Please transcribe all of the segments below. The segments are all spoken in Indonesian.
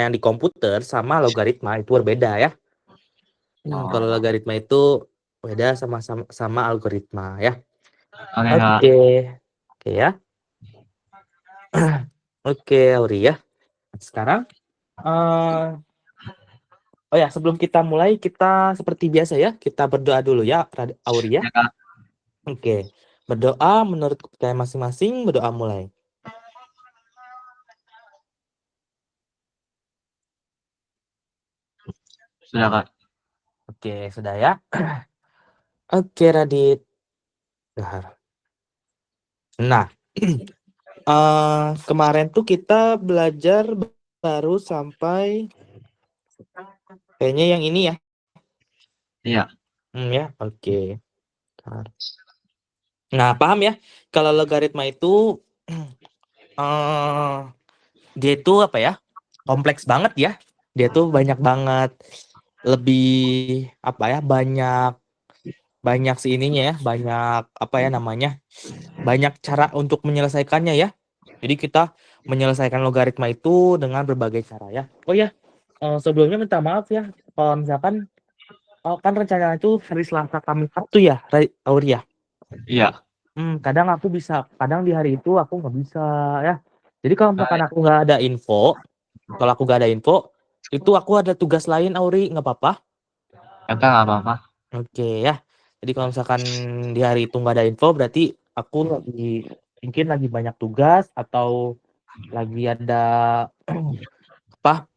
yang di komputer sama logaritma itu berbeda ya. Kalau logaritma itu beda sama algoritma ya. Oke, Kak. Oke ya. Oke, Auri ya. Sekarang oh ya, sebelum kita mulai, kita seperti biasa ya, kita berdoa dulu ya, Auri ya. Ya, Kak. Oke, berdoa menurut kepercayaan masing-masing, berdoa mulai. Sudah, Kak. Oke, sudah ya. Oke, Radit. Nah, kemarin tuh kita belajar baru sampai kayaknya yang ini ya. Iya. Ya, oke. Nah, paham ya? Kalau logaritma itu dia itu apa ya? Kompleks banget ya. Dia tuh banyak banget, lebih apa ya? Banyak sih ininya ya, banyak apa ya namanya? Banyak cara untuk menyelesaikannya ya. Jadi kita menyelesaikan logaritma itu dengan berbagai cara ya. Oh ya, sebelumnya minta maaf ya kalau misalkan kan rencananya itu hari Selasa Kamis Sabtu ya, Auria. Iya. Kadang aku bisa, kadang di hari itu aku nggak bisa ya. Jadi kalau misalkan aku nggak ada info, kalau aku nggak ada info, itu aku ada tugas lain, Auri, nggak apa-apa. Ya, Kak, nggak apa-apa. Oke ya. Jadi kalau misalkan di hari itu nggak ada info, berarti aku mungkin lagi banyak tugas atau lagi ada apa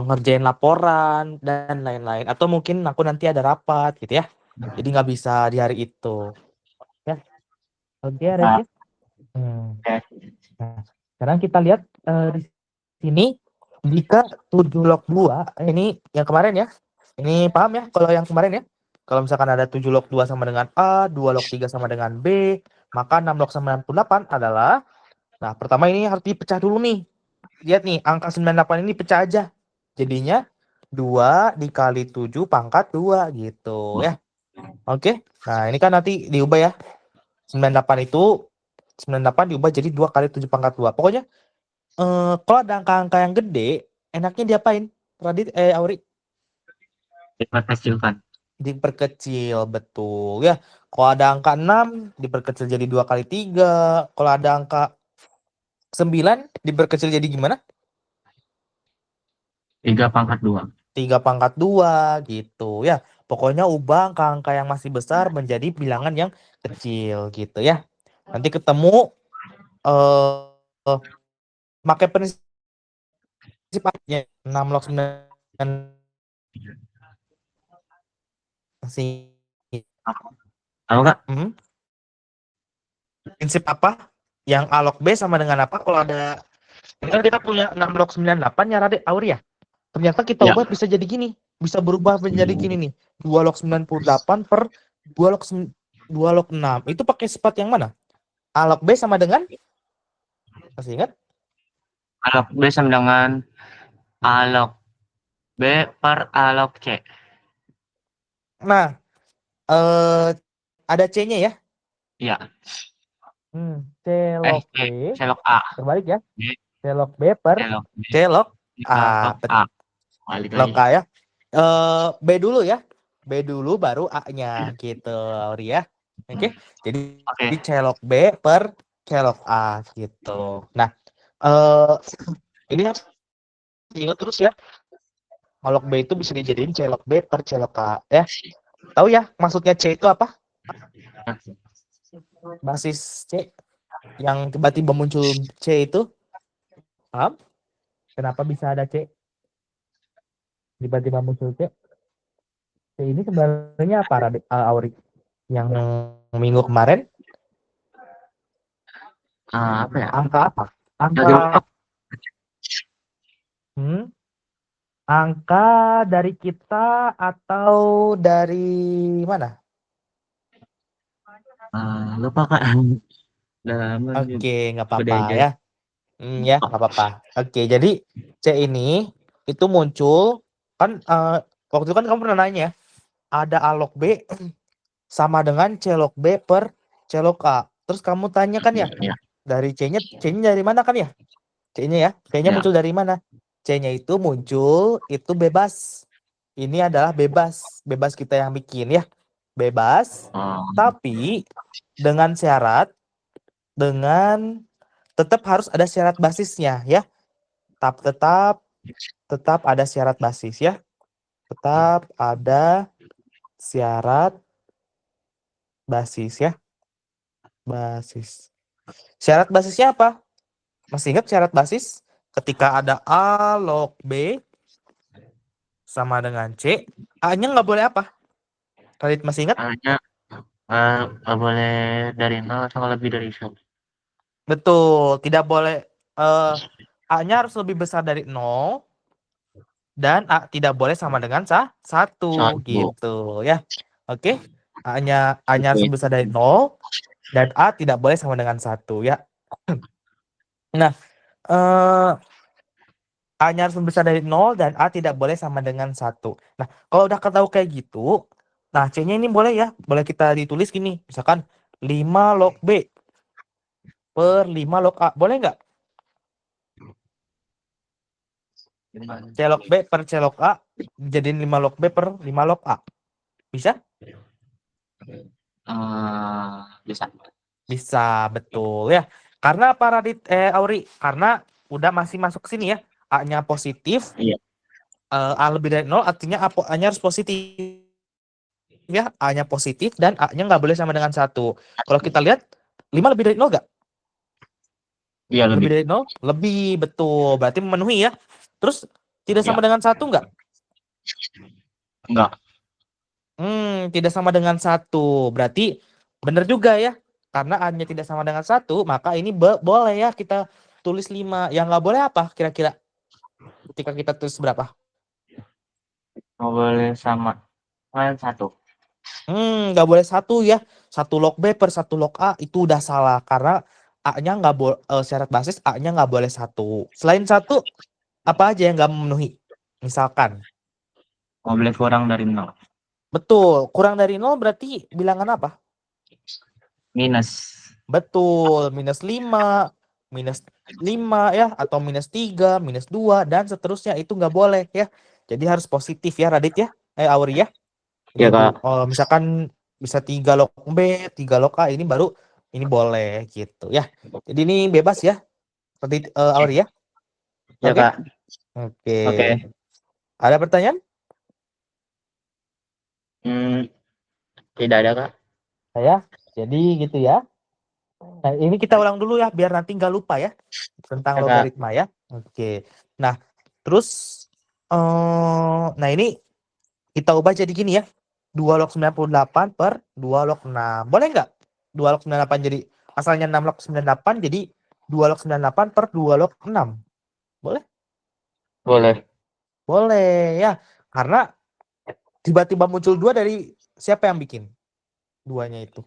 ngerjain laporan dan lain-lain, atau mungkin aku nanti ada rapat gitu ya. Jadi nggak bisa di hari itu. Ya, oke, Red ya. Oke. Nah, sekarang kita lihat di sini jika 7 log 2 ini yang kemarin ya. Ini paham ya kalau yang kemarin ya. Kalau misalkan ada 7 log 2 sama dengan A, 2 log 3 sama dengan B, maka 6 log 98 adalah, nah pertama ini harus dipecah dulu nih. Lihat nih, angka 98 ini pecah aja. Jadinya 2 dikali 7 pangkat 2 gitu ya. Oke. Nah, ini kan nanti diubah ya. 98 itu 98 diubah jadi 2 kali 7 pangkat 2. Pokoknya kalau ada angka-angka yang gede, enaknya diapain? Radit, Auri? Diperkecilkan. Diperkecil, betul ya. Kalau ada angka 6, diperkecil jadi 2 kali 3. Kalau ada angka 9, diperkecil jadi gimana? 3 pangkat 2. 3 pangkat 2 gitu ya. Pokoknya ubah angka-angka yang masih besar menjadi bilangan yang kecil gitu ya. Nanti ketemu eh pakai prinsip 6 log 9 sih. Apa, Kak? Prinsip apa? Yang A log B sama dengan apa? Kalau ada, kan kita punya 6 log 98 ya, Radit, Auri ya. Ternyata kita Ya. ubah bisa jadi gini. Bisa berubah menjadi gini nih. 2 log 98 per 2 log 6. Itu pakai sifat yang mana? A log B sama dengan, masih ingat? A log B sama dengan A log B per A log C. Nah, ada C-nya ya. Iya. C log B, C log A. terbalik ya. B, C log B per C log B, C log A. log A. Balik Log lagi. A ya. B dulu ya. B dulu baru A-nya gitu, Auri ya. Oke. Jadi Oke. C log B per C log A gitu. Nah, ini harus ingat terus ya. Log B itu bisa dijadiin C log B per C log A ya. Tahu ya maksudnya C itu apa? Basis C yang tiba-tiba muncul C itu. Paham? Kenapa bisa ada C? Tiba-tiba muncul C. C ini sebenarnya apa, Auri? Yang minggu kemarin? Apa ya? Angka apa? Angka angka dari kita atau dari mana? Lupa, Kak. Dalam Oke, nggak gede apa-apa aja. ya. Ya, nggak apa-apa. Oke, jadi C ini itu muncul kan waktu itu kan kamu pernah nanya ada A log B sama dengan C log B per C log A. Terus kamu tanya kan ya, Iya. dari C-nya dari mana kan ya? C-nya ya. C-nya Ya. muncul dari mana? C-nya itu muncul itu bebas. Ini adalah bebas. Bebas kita yang bikin ya. Bebas. Oh, Tapi dengan syarat tetap harus ada syarat basisnya ya. Tetap ada syarat basis ya. Tetap ada syarat basis ya. Basis. Syarat basisnya apa? Masih ingat syarat basis? Ketika ada A log B sama dengan C, A-nya nggak boleh apa? Radit masih ingat? hanya nggak boleh dari 0 atau lebih dari 1. Betul, tidak boleh A-nya harus lebih besar dari 0 dan A tidak boleh sama dengan 1 1. gitu ya. Oke. A-nya harus Oke. lebih besar dari 0 dan A tidak boleh sama dengan 1 ya. Nah, eh A-nya harus lebih besar dari 0 dan A tidak boleh sama dengan 1. Nah, kalau udah ketahui kayak gitu, nah C-nya ini boleh ya, boleh kita ditulis gini, misalkan 5 log B per 5 log A, boleh nggak? C log B per C log A jadiin 5 log B per 5 log A. Bisa? Bisa. Bisa, betul ya. Karena apa Radit Auri? Karena udah masih masuk ke sini ya. A-nya positif, Iya. A lebih dari 0 artinya A-nya harus positif. Ya, A-nya positif dan A-nya nggak boleh sama dengan 1. Kalau kita lihat 5 lebih dari 0 nggak? Iya, Lebih lebih. dari 0? Lebih, betul. Berarti memenuhi ya. Terus tidak sama Ya. dengan 1 nggak? Enggak. Tidak sama dengan 1. Berarti benar juga ya. Karena A-nya tidak sama dengan 1, maka ini boleh ya kita tulis 5. Yang nggak boleh apa kira-kira? Ketika kita tulis berapa? Nggak boleh sama lain 1. Nggak boleh 1 ya. 1 log B per 1 log A itu udah salah. Karena A-nya nggak boleh, syarat basis A-nya nggak boleh 1. Selain 1, apa aja yang nggak memenuhi? Misalkan. Nggak boleh kurang dari 0. Betul, kurang dari 0 berarti bilangan apa? Minus. Betul, minus 5 ya, atau minus 3, minus 2, dan seterusnya itu nggak boleh ya. Jadi harus positif ya Radit ya, Auri ya. Ya, Ini Kak. misalkan bisa 3 log B, 3 log A, ini baru ini boleh gitu ya. Jadi ini bebas ya, Radit Auri ya. Ya, Oke? Kak. Oke. Oke. Ada pertanyaan? Hmm, tidak ada, Kak. Saya, jadi gitu ya. Nah, ini kita ulang dulu ya, biar nanti nggak lupa ya tentang Ya, Kak. logaritma ya. Oke. Nah, terus, nah ini kita ubah jadi gini ya. 2 log 98 per 2 log 6. Boleh nggak? 2 log 98 jadi, asalnya 6 log 98 jadi 2 log 98 per 2 log 6. Boleh? Boleh. Boleh ya. Karena tiba-tiba muncul 2 dari siapa yang bikin? Duanya itu.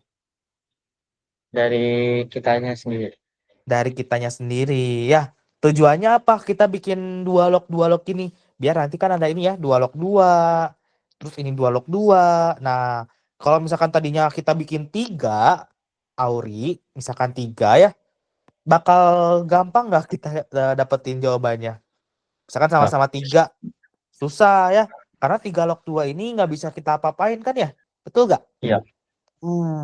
Dari kitanya sendiri. Dari kitanya sendiri ya. Tujuannya apa kita bikin dua log ini? Biar nanti kan ada ini ya, 2 log 2. Terus ini 2 log 2. Nah, kalau misalkan tadinya kita bikin 3 Auri, misalkan 3 ya, bakal gampang nggak kita dapetin jawabannya? Misalkan Kak. sama-sama 3, susah ya. Karena 3 log 2 ini nggak bisa kita apa-apain kan ya? Betul nggak? Iya.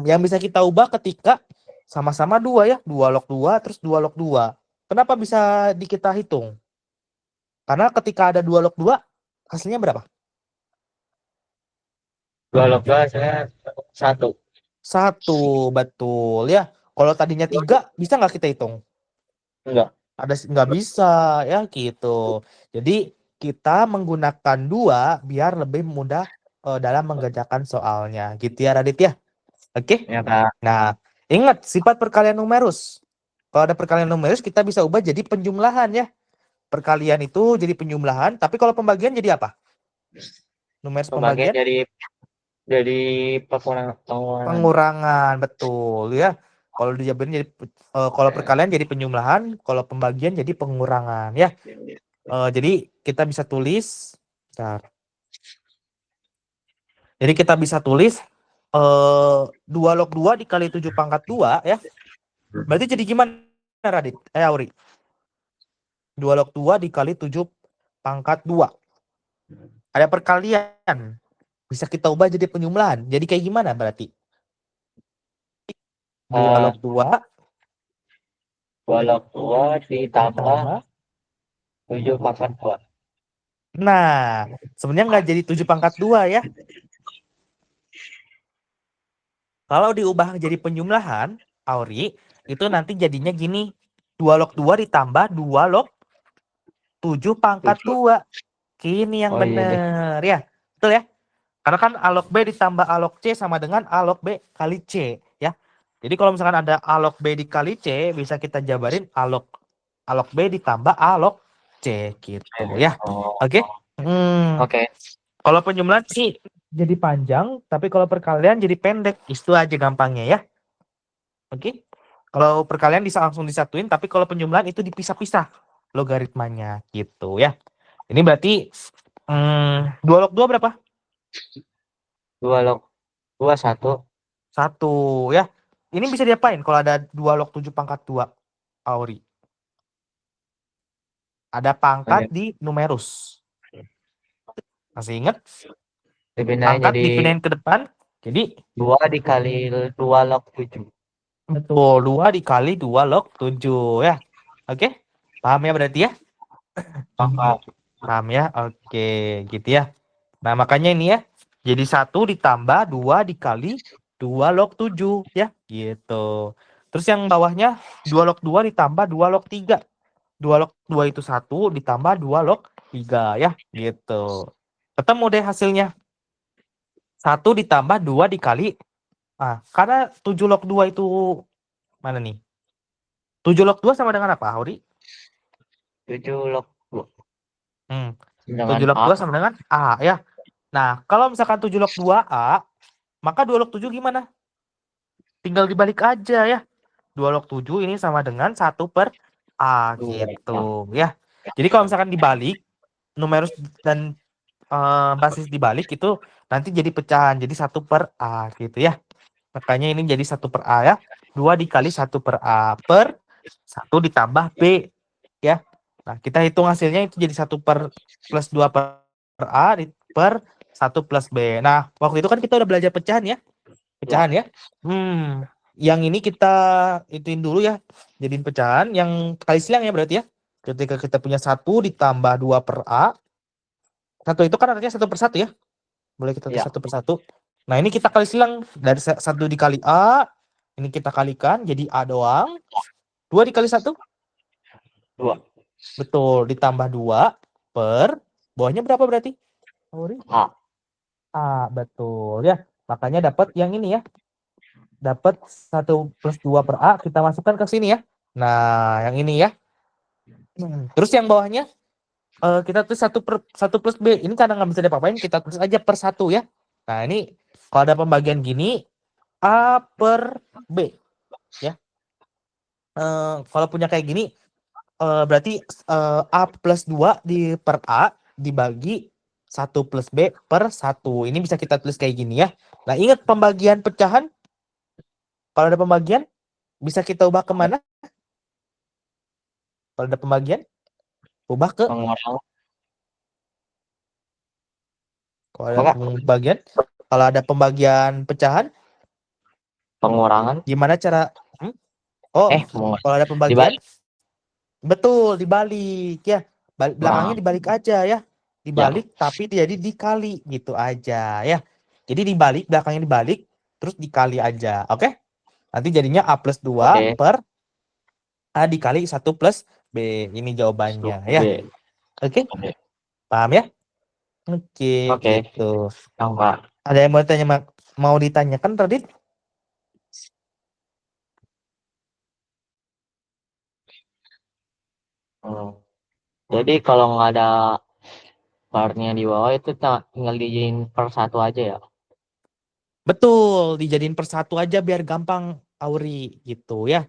Yang bisa kita ubah ketika sama-sama 2 ya, 2 log 2 terus 2 log 2. Kenapa bisa kita hitung? Karena ketika ada 2 log 2, hasilnya berapa? 2 log 2 saya 1. 1, betul ya. Kalau tadinya 3, bisa nggak kita hitung? Enggak. Nggak bisa ya gitu. Jadi kita menggunakan 2 biar lebih mudah dalam mengerjakan soalnya. Gitu ya Radit ya. Oke. Ya, Kak. Nah, ingat sifat perkalian numerus. Kalau ada perkalian numerus kita bisa ubah jadi penjumlahan ya. Perkalian itu jadi penjumlahan, tapi kalau pembagian jadi apa? Numeris Pembagian pembagian? jadi pengurangan. Pengurangan, betul ya. Kalau dijabarin jadi kalau perkalian jadi penjumlahan, kalau pembagian jadi pengurangan ya. Jadi kita bisa tulis, bentar. Jadi kita bisa tulis 2 log 2 dikali 7 pangkat 2 ya. Berarti jadi gimana Radit? Auri. 2 log 2 dikali 7 pangkat 2. Ada perkalian. Bisa kita ubah jadi penjumlahan. Jadi kayak gimana berarti? 2 log 2 2 log 2 ditambah ditambah. 7 pangkat 2. Nah, sebenarnya nggak jadi 7 pangkat 2 ya. Kalau diubah jadi penjumlahan, Auri, itu nanti jadinya gini. 2 log 2 ditambah 2 log 7 pangkat 2. Ini yang Oh iya deh. bener ya. Betul ya? Karena kan A log B ditambah A log C sama dengan A log B kali C ya. Jadi kalau misalkan ada A log B dikali C, bisa kita jabarin A log B ditambah A log C gitu ya. Oh, Oke? oke. Kalau penjumlahan sih jadi panjang, tapi kalau perkalian jadi pendek. Itu aja gampangnya ya. Oke? Kalau perkalian bisa langsung disatuin, tapi kalau penjumlahan itu dipisah-pisah logaritmanya gitu ya. Ini berarti 2 log 2 berapa? 2 log 2 1. 1 ya. Ini bisa diapain kalau ada 2 log 7 pangkat 2, Auri? Ada pangkat di numerus. Masih ingat? Dipindahin Pangkat jadi dipindahin ke depan. Jadi 2 dikali 2 log 7. betul, 2 dikali 2 log 7 ya. Oke? Paham ya berarti ya? Paham ya? Oke, gitu ya. Nah, makanya ini ya. Jadi 1 ditambah 2 dikali 2 log 7 ya, gitu. Terus yang bawahnya 2 log 2 ditambah 2 log 3. 2 log 2 itu 1 ditambah 2 log 3 ya, gitu. Ketemu deh hasilnya. 1 ditambah 2 dikali karena 7 log 2 itu mana nih? 7 log 2 sama dengan apa, Auri? 7 log 2 7 dengan log A. 2 sama dengan A ya. Nah, kalau misalkan 7 log 2A, maka 2 log 7 gimana? Tinggal dibalik aja ya. 2 log 7 ini sama dengan 1 per A 2 gitu ya. Jadi kalau misalkan dibalik, numerus dan basis dibalik itu nanti jadi pecahan. Jadi 1 per A gitu ya. Makanya ini jadi 1 per A ya. 2 dikali 1 per A per 1 ditambah B ya. Nah, kita hitung hasilnya itu jadi 1 per plus 2 per A per 1 plus B. Nah, waktu itu kan kita udah belajar pecahan ya. Pecahan ya. Yang ini kita ituin dulu ya. Jadiin pecahan yang kali silang ya berarti ya. Ketika kita punya 1 ditambah 2 per A. 1 itu kan artinya 1 per 1 ya. Boleh kita tulis 1 per 1. Nah, ini kita kali silang. Dari 1 dikali A. Ini kita kalikan jadi A doang. 2 dikali 1? 2. Betul. Ditambah 2 per. Bawahnya berapa berarti? A. A, betul ya. Makanya dapat yang ini ya. Dapat 1 plus 2 per A. Kita masukkan ke sini ya. Nah, yang ini ya. Terus yang bawahnya kita tulis 1 plus B. Ini karena nggak bisa diapa-apain, kita tulis aja per 1 ya. Nah, ini kalau ada pembagian gini, A per B. Ya. Kalau punya kayak gini, berarti A plus 2 per A dibagi 1 plus B per 1. Ini bisa kita tulis kayak gini ya. Nah, ingat pembagian pecahan. Kalau ada pembagian, bisa kita ubah kemana? Kalau ada pembagian, ubah ke Pengurangan. kalau ada pembagian pecahan, Pengurangan. gimana cara? Kalau ada pembagian, Dibalik. betul dibalik ya. Belakangnya dibalik aja ya. Dibalik tapi jadi dikali gitu aja ya. Jadi dibalik, belakangnya dibalik, terus dikali aja. Oke? Nanti jadinya A plus 2 per A dikali 1 plus B. Ini jawabannya ya. Oke? Paham ya? Oke, gitu. Ada yang mau ditanyakan tadi? Jadi kalau nggak ada partnya di bawah itu tinggal dijadiin per 1 aja ya? Betul, dijadiin per 1 aja biar gampang, Auri, gitu ya.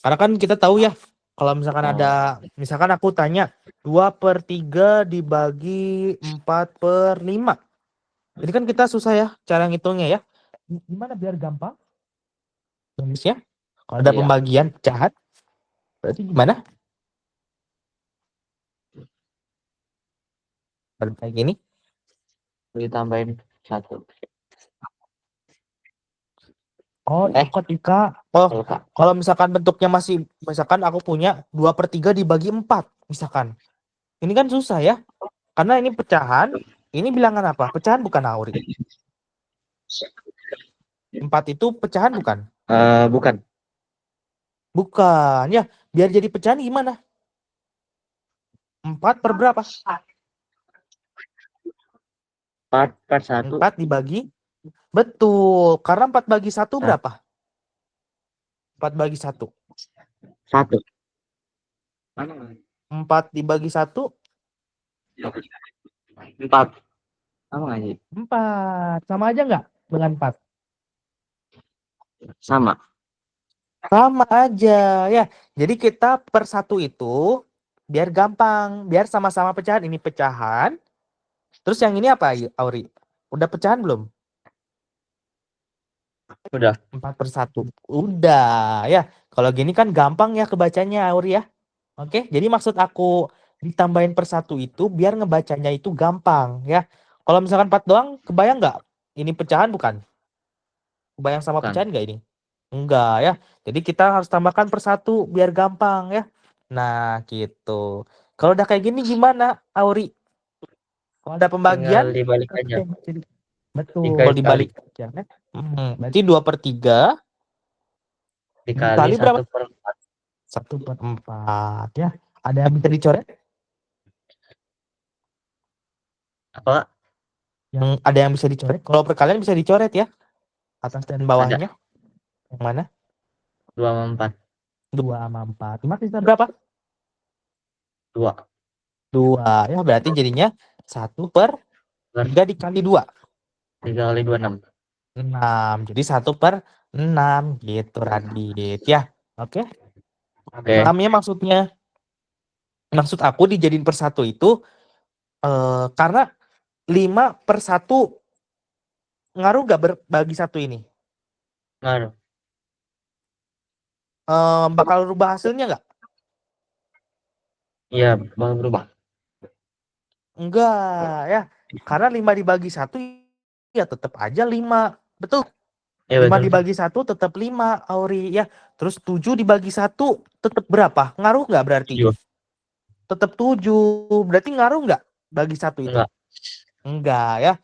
Karena kan kita tahu ya, kalau misalkan ada, misalkan aku tanya 2 per 3 dibagi 4 per 5. Jadi kan kita susah ya cara ngitungnya ya. Gimana biar gampang? Tulisnya, kalau ada pembagian pecahan, berarti gimana? Kayak gini. Ditambahin 1. Oh, ikut Ika. Oh, Kalau Kak, kalau misalkan bentuknya masih, misalkan aku punya 2/3 dibagi 4, misalkan. Ini kan susah ya. Karena ini pecahan. Ini bilangan apa? Pecahan bukan, Auri? 4 itu pecahan bukan? bukan. Bukan. Ya, biar jadi pecahan gimana? 4 per berapa? 4/1. 4 dibagi. Betul. Karena 4 bagi 1 Nah, berapa? 4 bagi 1. 1. Mana? 4 dibagi 1, 4. Sama nggak sih? 4. Sama aja nggak dengan 4? Sama. Sama aja. Ya, jadi kita per 1 itu biar gampang. Biar sama-sama pecahan. Ini pecahan. Terus yang ini apa, Auri? Udah pecahan belum? Udah. 4/1. Udah. Ya, kalau gini kan gampang ya kebacanya, Auri ya. Oke, jadi maksud aku ditambahin per 1 itu biar ngebacanya itu gampang ya. Kalau misalkan 4 doang, kebayang nggak? Ini pecahan bukan? Kebayang sama Bukan. pecahan nggak ini? Enggak ya. Jadi kita harus tambahkan per 1 biar gampang ya. Nah, gitu. Kalau udah kayak gini gimana, Auri? Kalau ada Tinggal pembagian, dibalik aja. oke, betul, 3 kali. dibalik aja ya. Berarti 2/3 Dikali dikali berapa? 1/4. 1/4 ya. Ada yang bisa dicoret? Apa? Yang ada yang bisa dicoret? Kalau perkalian bisa dicoret ya. Atas dan Ada. bawahnya. Yang mana? 2/4. 2 sama 4. Cuma sisa berapa? 2. 2. Ya, berarti jadinya 1/3 dikali 2. 3 kali 2, 6. 6. Jadi 1/6 gitu, Radit ya. Oke. Oke. Paham ya maksudnya? Maksud aku dijadiin per 1 itu karena 5/1 ngaruh nggak berbagi 1 ini? Ngaruh. Bakal rubah hasilnya nggak? Iya, bakal berubah. Enggak ya. Karena 5 dibagi 1 ya tetap aja 5. Betul. Iya 5 betul. dibagi 1 tetap 5, Auri ya. Terus 7 dibagi 1 tetap berapa? Ngaruh nggak berarti? 7. Tetap 7. Berarti ngaruh nggak bagi 1 itu? Enggak. Enggak ya.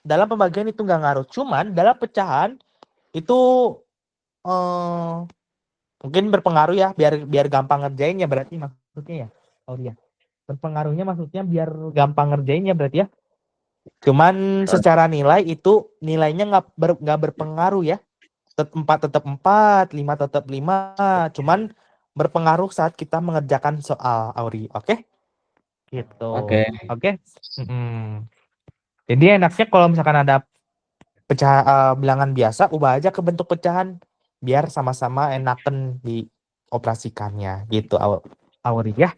Dalam pembagian itu nggak ngaruh. Cuman dalam pecahan itu eh, mungkin berpengaruh ya. Biar biar gampang ngerjainnya berarti maksudnya ya, Auri ya. Berpengaruhnya maksudnya biar gampang ngerjainnya berarti ya. Cuman secara nilai itu nilainya nggak berpengaruh ya. 4 tetap 4, 5 tetap 5. Cuman berpengaruh saat kita mengerjakan soal, Auri. Oke? Gitu. Oke. Oke? Jadi enaknya kalau misalkan ada bilangan biasa, ubah aja ke bentuk pecahan biar sama-sama enakan dioperasikannya gitu, Auri ya.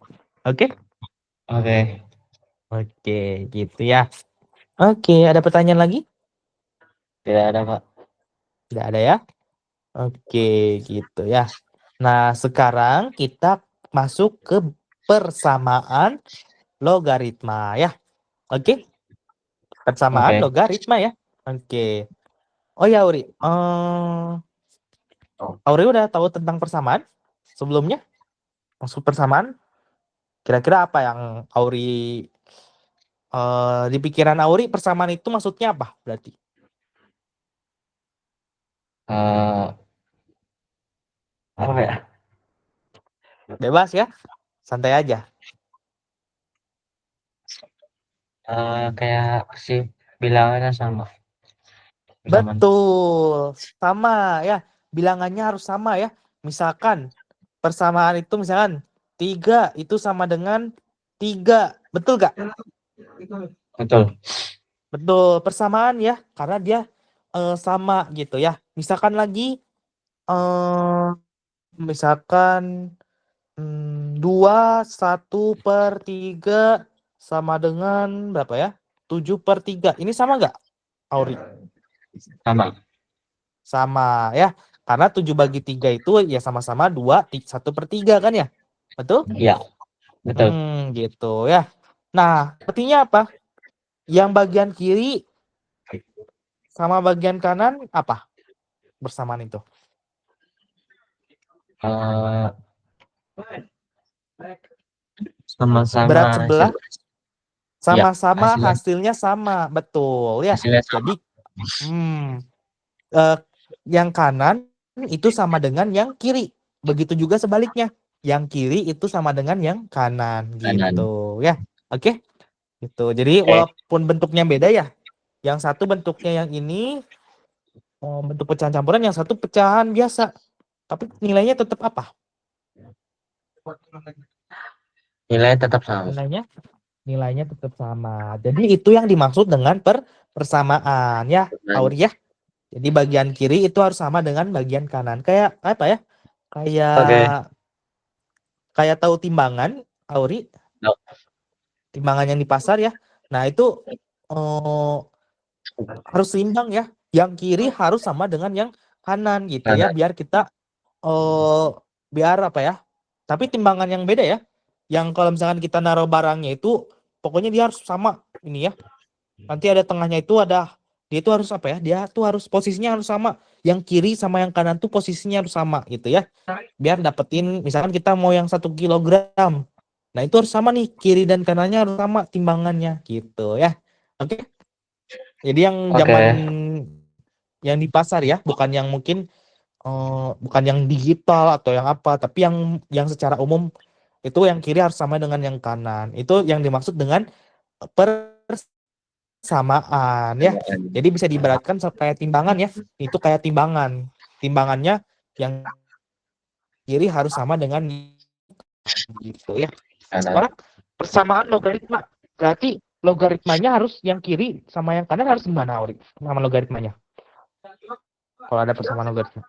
Oke? Oke. Oke, gitu ya. Oke, ada pertanyaan lagi? Tidak ada, Pak. Tidak ada ya? Oke, gitu ya. Nah, sekarang kita masuk ke persamaan logaritma ya. Oke, persamaan Oke. logaritma ya. Oke. Oh ya, Auri. Auri udah tahu tentang persamaan sebelumnya? Maksud persamaan? Kira-kira apa yang Auri di pikiran Auri persamaan itu maksudnya apa berarti? Eh, apa ya? Bebas ya, santai aja. Kayak sih bilangannya sama. Persamaan. Betul, sama ya. Bilangannya harus sama ya. Misalkan persamaan itu misalkan 3 itu sama dengan 3. Betul gak? Betul. Betul, persamaan ya. Karena dia sama gitu ya. Misalkan lagi eh misalkan 2 1/3 sama dengan berapa ya? 7/3. Ini sama nggak, Auri? Sama. Sama ya. Karena 7 bagi 3 itu ya sama-sama 2 1/3 kan ya? Betul? Iya, betul. Gitu ya. Nah, artinya apa? Yang bagian kiri sama bagian kanan apa? Bersamaan itu. Eh, sama-sama Berat sebelah ya, sama-sama hasilnya sama, betul ya. hasilnya sama. Jadi yang kanan itu sama dengan yang kiri. Begitu juga sebaliknya. Yang kiri itu sama dengan yang kanan Kanan. gitu ya. Oke. Gitu. Jadi Oke. walaupun bentuknya beda ya. Yang satu bentuknya yang ini bentuk pecahan campuran, yang satu pecahan biasa. Tapi nilainya tetap apa? Nilai tetap sama. Nilainya tetap sama. Jadi itu yang dimaksud dengan persamaan ya, Auri ya. Jadi bagian kiri itu harus sama dengan bagian kanan. Kayak apa ya? Oke. Kayak tahu timbangan, Auri, No. timbangan yang di pasar ya. Nah, itu harus seimbang ya. Yang kiri harus sama dengan yang kanan gitu ya, Kanan. biar kita biar apa ya? Tapi timbangan yang beda ya. Yang kalau misalkan kita naruh barangnya itu pokoknya dia harus sama ini ya. Nanti ada tengahnya itu dia itu harus apa ya? Dia tuh harus posisinya harus sama. Yang kiri sama yang kanan tuh posisinya harus sama gitu ya. Biar dapetin misalkan kita mau yang 1 kilogram. Nah, itu harus sama nih, kiri dan kanannya harus sama timbangannya gitu ya. Oke. Jadi yang zaman yang di pasar ya, bukan yang mungkin bukan yang digital atau yang apa, tapi yang secara umum itu yang kiri harus sama dengan yang kanan. Itu yang dimaksud dengan persamaan ya. Jadi bisa diibaratkan kayak timbangan ya. Itu kayak timbangan. Timbangannya yang kiri harus sama dengan gitu ya. Sekarang persamaan logaritma. Berarti logaritmanya harus yang kiri sama yang kanan harus gimana, Auri? Nama logaritmanya. Kalau ada persamaan logaritma.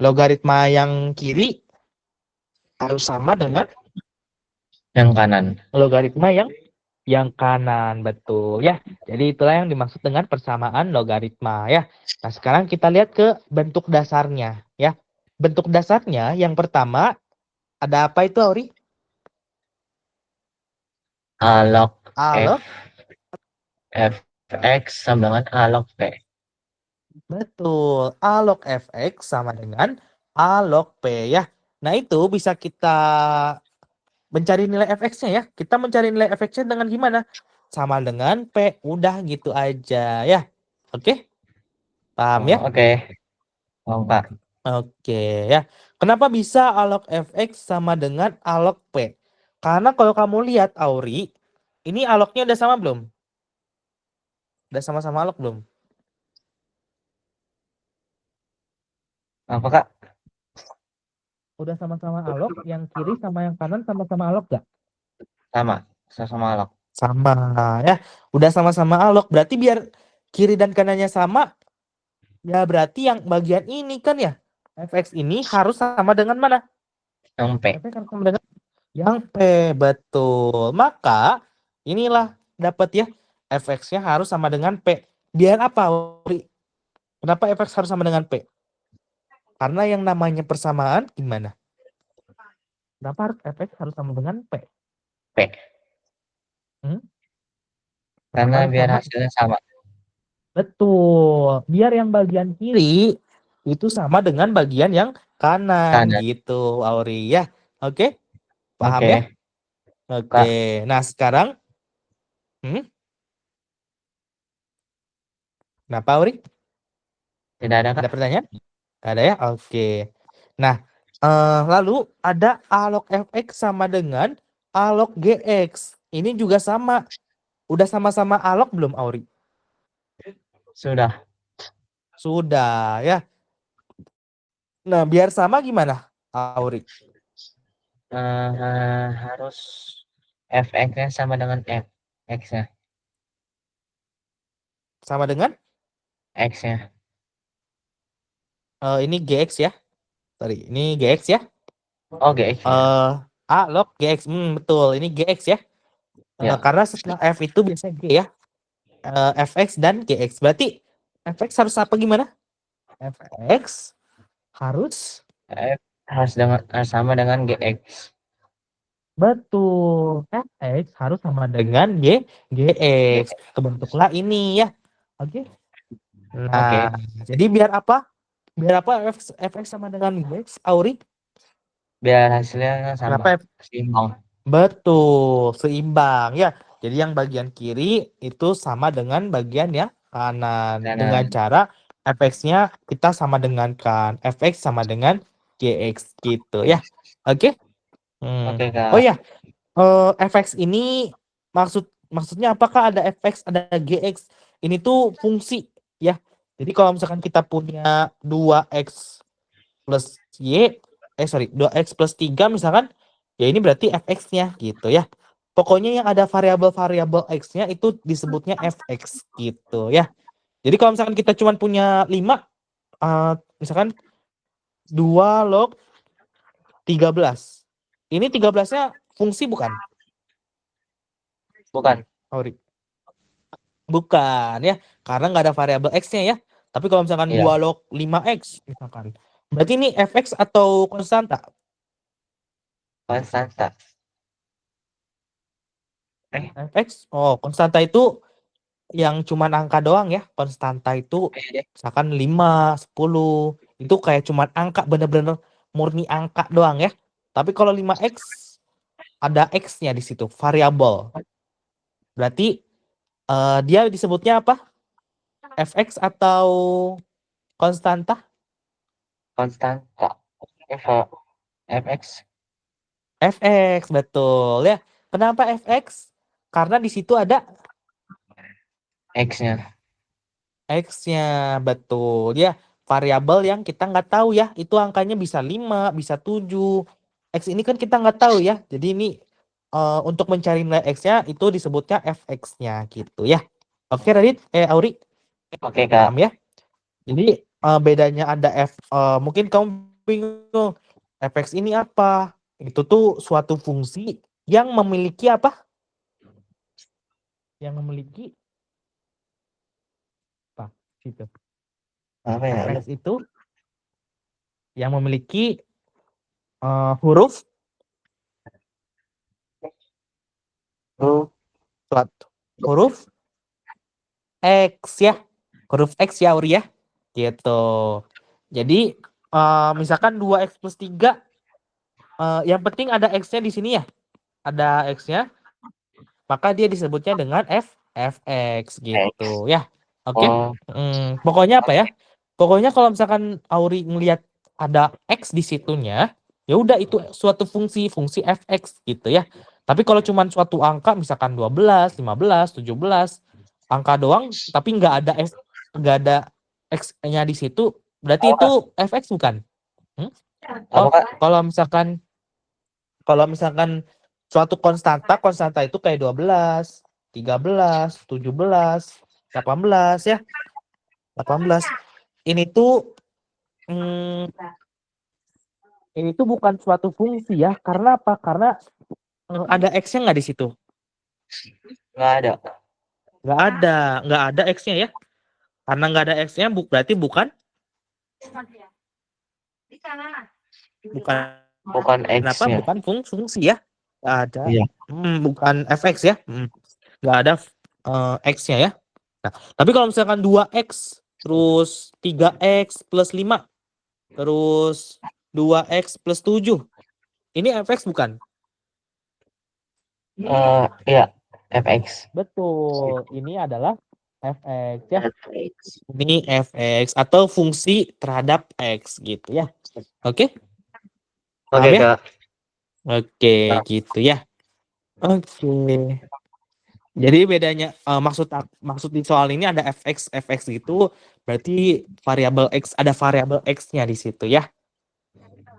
Logaritma yang kiri harus sama dengan yang kanan. Logaritma yang kanan, betul ya. Jadi itulah yang dimaksud dengan persamaan logaritma ya. Nah, sekarang kita lihat ke bentuk dasarnya ya. Bentuk dasarnya yang pertama ada apa itu, Auri? Alog Alog. fx sama dengan alog p. Betul. Alog fx sama dengan alog p ya. Nah, itu bisa kita mencari nilai fx-nya ya. Kita mencari nilai fx-nya dengan gimana? Sama dengan p. Udah gitu aja ya. Oke? Paham ya? Oke. Pak. Oke ya. Kenapa bisa alog fx sama dengan alog p? Karena kalau kamu lihat, Auri, ini alognya udah sama belum? Udah sama-sama alog belum? Apa, Kak? Udah sama-sama alog, yang kiri sama yang kanan sama-sama alog gak? Sama alog. Sama ya. Udah sama-sama alog. Berarti biar kiri dan kanannya sama, ya berarti yang bagian ini kan ya. Fx ini harus sama dengan mana? Yang p. Fx harus sama dengan yang P, betul. Maka inilah dapat ya, fx-nya harus sama dengan P. Biar apa, Uri? Kenapa fx harus sama dengan P? Karena yang namanya persamaan gimana? Kenapa fx harus sama dengan P? P. Karena Kenapa biar sama? hasilnya sama. Betul. Biar yang bagian kiri itu sama dengan bagian yang kanan Kanan. gitu, Auri ya. Oke? Paham Oke. ya? Kak, Oke. Nah, sekarang kenapa, Auri? tidak ada, Ada Kak. pertanyaan? Ada ya? Oke. Nah, lalu ada alog fx sama dengan alog gx. Ini juga sama. Udah sama-sama alog belum, Auri? Sudah. Sudah ya. Nah, biar sama gimana, Auri? Harus fx-nya sama dengan x-nya. Sama dengan X-nya. ini gx ya. Sorry, ini gx ya. Oh, gx ya. A log gx. Betul, ini gx ya. Ya. Karena setelah f itu biasanya g ya. Fx dan gx. Berarti fx harus apa gimana? Fx harus F harus sama dengan gx. Betul. Fx harus sama dengan gx. Kebentuklah ini ya. Oke. Oke, Nah, jadi biar apa? Biar apa fx sama dengan gx, Auri? biar hasilnya sama, Kenapa seimbang. Betul, seimbang ya. Jadi yang bagian kiri itu sama dengan bagian yang kanan. Dengan Kanan. cara fx-nya kita sama dengan kan. Fx sama dengan gx gitu ya. Oke? Hmm. Oke, Oh Kak. ya, fx ini maksudnya apakah ada fx, ada gx? Ini tuh fungsi ya. Jadi kalau misalkan kita punya 2x plus y, sorry, 2x plus 3 misalkan, ya ini berarti fx-nya gitu ya. Pokoknya yang ada variabel-variabel x-nya itu disebutnya fx gitu ya. Jadi kalau misalkan kita cuma punya 5, misalkan 2 log 13. Ini 13-nya fungsi bukan, Bukan. Auri? Bukan ya, karena nggak ada variabel x-nya ya. Tapi kalau misalkan Iya, 2 log 5x misalkan, berarti ini fx atau konstanta? konstanta. Eh, Fx, oh konstanta itu yang cuman angka doang ya. Konstanta itu deh. misalkan 5, 10. Itu kayak cuman angka, bener-bener murni angka doang ya. Tapi kalau 5x ada x-nya di situ, variabel. Berarti dia disebutnya apa? Fx atau konstanta? Konstanta. Fx. Fx, betul ya. Kenapa Fx? Karena di situ ada X-nya. X-nya, betul ya. Variabel yang kita nggak tahu ya, itu angkanya bisa 5, bisa 7. X ini kan kita nggak tahu ya. Jadi ini untuk mencari nilai X-nya itu disebutnya fx-nya gitu ya. Oke, Radit, Auri, Oke, paham Kak. ya? Jadi bedanya ada mungkin kamu bingung, fx ini apa? Itu tuh suatu fungsi yang memiliki apa? Yang memiliki apa? Gitu. Apa ya? Fx itu yang memiliki huruf Lu suatu huruf X ya. Huruf X ya, Uri ya. Gitu. Jadi misalkan 2x plus 3, yang penting ada X-nya di sini ya. Ada X-nya, maka dia disebutnya dengan fx X. gitu ya. Oke. Oh, Pokoknya apa ya? Pokoknya kalau misalkan Auri ngelihat ada X di situnya, ya udah itu suatu fungsi fx gitu ya. Tapi kalau cuma suatu angka misalkan 12, 15, 17 angka doang tapi nggak ada X-nya di situ, berarti apa, itu Kak? fx bukan? Hmm? Apa, Oh, Kak? kalau misalkan suatu konstanta itu kayak 12, 13, 17, 18 ya. 18. Ini tuh hmm, ini tuh bukan suatu fungsi ya. Karena apa? Karena ada X-nya nggak di situ? Nggak ada. Nggak ada X-nya ya. Karena nggak ada X-nya berarti bukan bukan Bukan apa? X-nya. Bukan fungsi ya. Nggak ada. Iya. Bukan fx ya. Nggak ada X-nya ya. Nah, tapi kalau misalkan 2x terus 3x plus 5 terus 2x plus 7, ini fx bukan? Iya. Fx. Betul, ini adalah fx ya. Fx. Ini fx atau fungsi terhadap x gitu ya. Oke, Oke, paham ya? Kak. Oke, gitu ya. Oke. Jadi bedanya maksud di soal ini ada fx gitu, berarti variabel x, ada variabel x-nya di situ ya.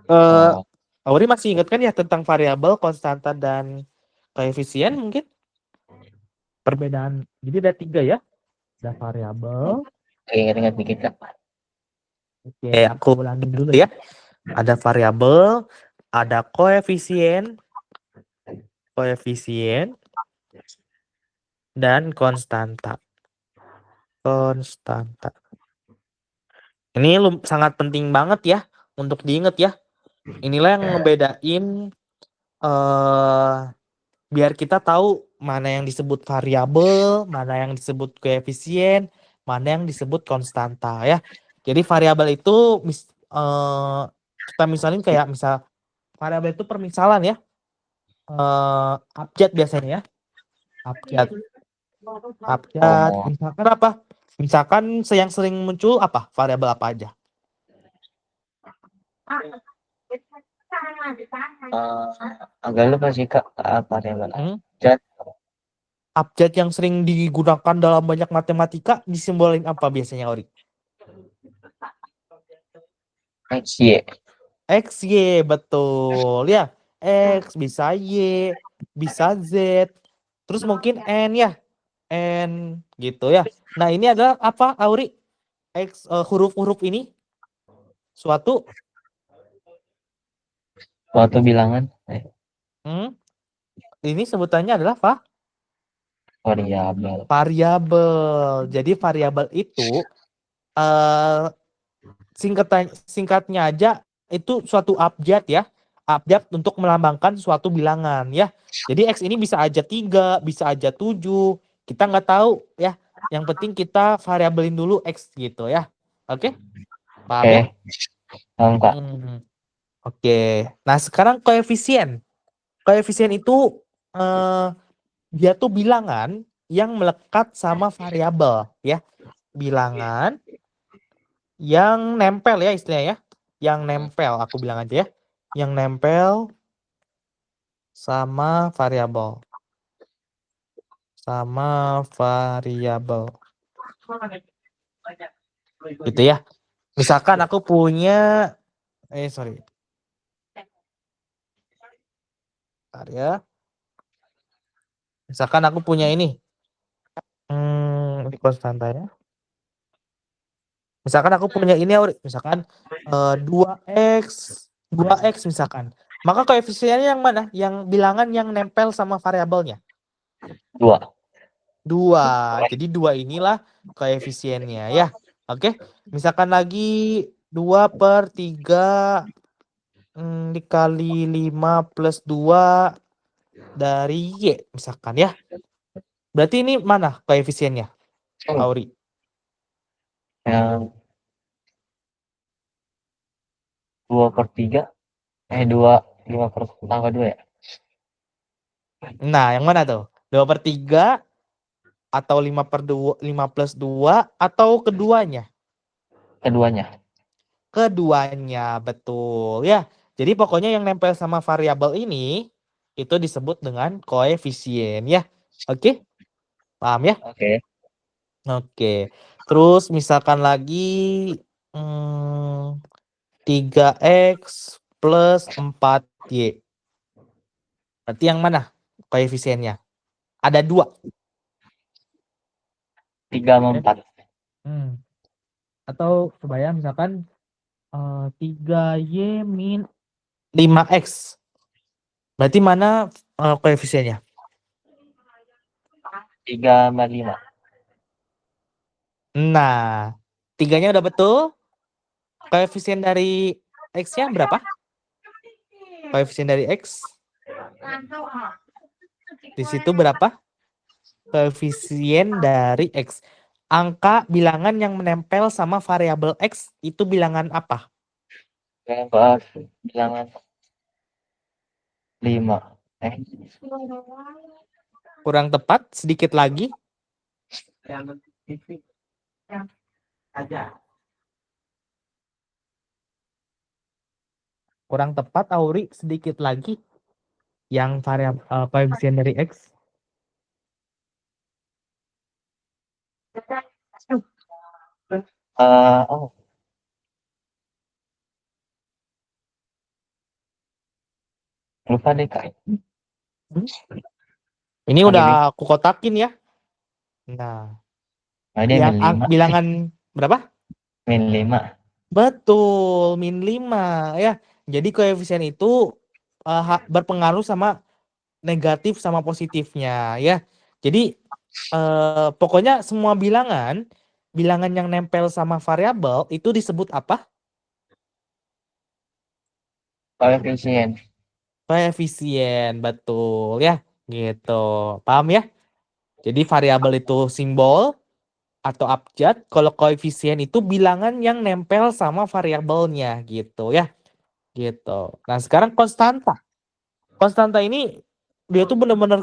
Eh, Oh, Auri masih ingat kan ya tentang variabel, konstanta dan koefisien mungkin? Perbedaan. Jadi ada 3 ya. Ada variabel. ingat-ingat dikit, Kak. Oke, aku ulangi dulu ya. Ada variabel, ada koefisien dan konstanta. Konstanta. Ini sangat penting banget ya untuk diingat ya. Inilah yang ngebedain eh biar kita tahu mana yang disebut variabel, mana yang disebut koefisien, mana yang disebut konstanta ya. Jadi variabel itu kita misalin kayak misal variabel itu permisalan ya. Abjad biasanya ya. Abjad. Abjad. Oh, Misalkan apa? Misalkan yang sering muncul apa? Variabel apa aja? agak lupa sih Kak, apa variabel Hmm? abjad, Abjad yang sering digunakan dalam banyak matematika disimbolin apa biasanya, Ori? X, Y. X, Y, betul ya. X bisa Y, bisa Z, terus mungkin N ya. N gitu ya. Nah, ini adalah apa, Auri? Huruf-huruf ini suatu Suatu bilangan, hmm, ini sebutannya adalah apa? variabel. Variabel. Jadi variabel itu eh singkatnya aja itu suatu abjad ya. Abjad untuk melambangkan suatu bilangan ya. Jadi X ini bisa aja 3, bisa aja 7. Kita nggak tahu ya. Yang penting kita variabelin dulu X gitu ya. Oke? Paham ya? Oke, paham Kak. Oke. Nah, sekarang koefisien. Koefisien itu eh, dia tuh bilangan yang melekat sama variabel ya. Bilangan yang nempel ya istilahnya ya. Yang nempel aku bilang aja ya. Yang nempel sama variabel. Sama variabel. Gitu ya. Misalkan aku punya sorry. Bentar ya. Misalkan aku punya ini. Ini konstanta ya. Misalkan aku punya ini Auri. Misalkan 2x 2x misalkan. Maka koefisiennya yang mana? Yang bilangan yang nempel sama variabelnya. 2. 2. Jadi 2 inilah koefisiennya ya. Oke. Misalkan lagi 2/3 dikali 5 plus 2 dari Y misalkan ya. Berarti ini mana koefisiennya, Auri? Yang 2/3, 2, 5/2 ya? Nah, yang mana tuh? 2/3 atau 5/2, 5 plus 2 atau keduanya? Keduanya. Keduanya, betul ya. Jadi pokoknya yang nempel sama variabel ini itu disebut dengan koefisien ya. Oke? Paham ya? Oke. Oke. Terus misalkan lagi 3x plus 4y. Berarti yang mana koefisiennya? Ada 2. 3 sama 4. Atau supaya misalkan 3y min 5x. Berarti mana koefisiennya? 3 sama 5. Nah, 3-nya udah betul. Koefisien dari X-nya berapa? Koefisien dari X. Di situ berapa? Koefisien dari X. Angka bilangan yang menempel sama variabel X itu bilangan apa? Bilangan 5. Kurang tepat, sedikit lagi. Kurang tepat, Auri, sedikit lagi. Yang variabel koefisien dari X. Oh, lupa deh Kak. Ini Oke, udah aku kotakin ya. Nah, nah, dia yang min 5. bilangan berapa? Min 5. Betul, min 5 ya. Jadi koefisien itu berpengaruh sama negatif sama positifnya ya. Jadi pokoknya semua bilangan yang nempel sama variabel itu disebut apa? Koefisien. Koefisien, betul ya. Gitu. Paham ya? Jadi variabel itu simbol atau abjad, kalau koefisien itu bilangan yang nempel sama variabelnya gitu ya. Gitu. Nah, sekarang konstanta. Konstanta ini dia tuh benar-benar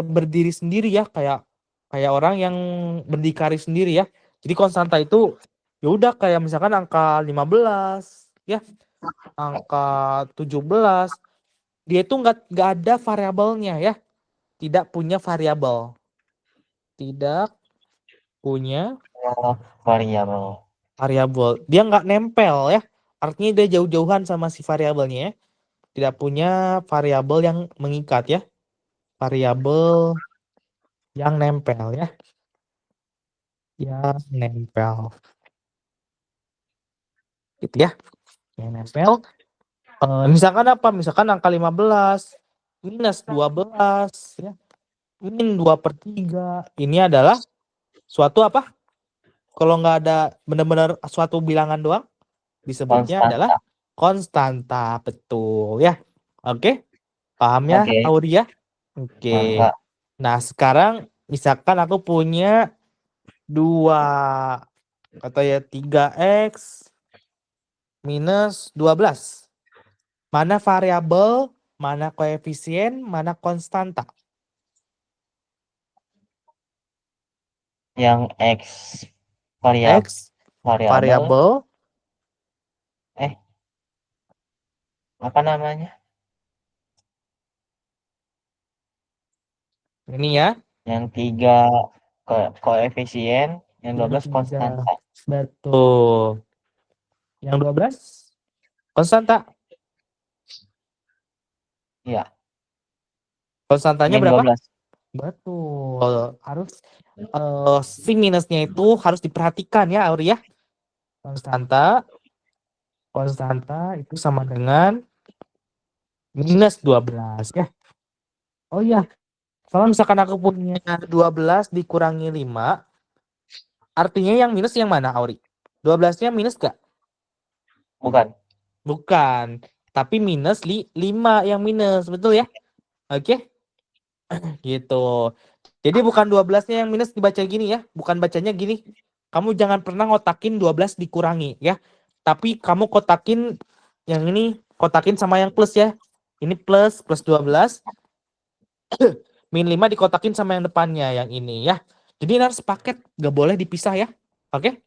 berdiri sendiri ya, kayak kayak orang yang berdikari sendiri ya. Jadi konstanta itu ya udah kayak misalkan angka 15 ya, angka 17, dia itu nggak ada variabelnya ya, tidak punya variabel, tidak punya Oh, variabel. variabel, dia nggak nempel ya, artinya dia jauh-jauhan sama si variabelnya ya, tidak punya variabel yang mengikat ya, variabel yang nempel ya, yang nempel gitu ya, yang nempel. Misalkan apa, misalkan angka 15 minus 12 ya, min 2/3, ini adalah suatu apa, kalau nggak ada benar-benar suatu bilangan doang, disebutnya adalah Konstanta. konstanta, betul ya. Oke, paham ya Oke, Audia? Oke. Kak. Nah, sekarang misalkan aku punya dua, kata ya 3x minus 12. Mana variabel, mana koefisien, mana konstanta? Yang X X variabel. variabel, Eh, apa namanya? ini ya, Yang 3 koefisien, yang yang 12 tiga. konstanta. Betul. Yang 12 konstanta. Iya, Konstantanya min berapa? 12. Betul. Harus si minusnya itu harus diperhatikan ya, Auri ya. Konstanta, konstanta itu sama dengan minus 12 ya. Oh iya, kalau misalkan aku punya 12 dikurangi 5, artinya yang minus yang mana, Auri? 12-nya minus gak? Bukan. Bukan. Tapi minus 5 yang minus, betul ya? Oke, gitu. Jadi bukan 12-nya yang minus dibaca gini ya, bukan bacanya gini. Kamu jangan pernah ngotakin 12 dikurangi ya. Tapi kamu kotakin yang ini, kotakin sama yang plus ya. Ini plus 12, min 5 dikotakin sama yang depannya, yang ini ya. Jadi ini harus paket, gak boleh dipisah ya. Oke?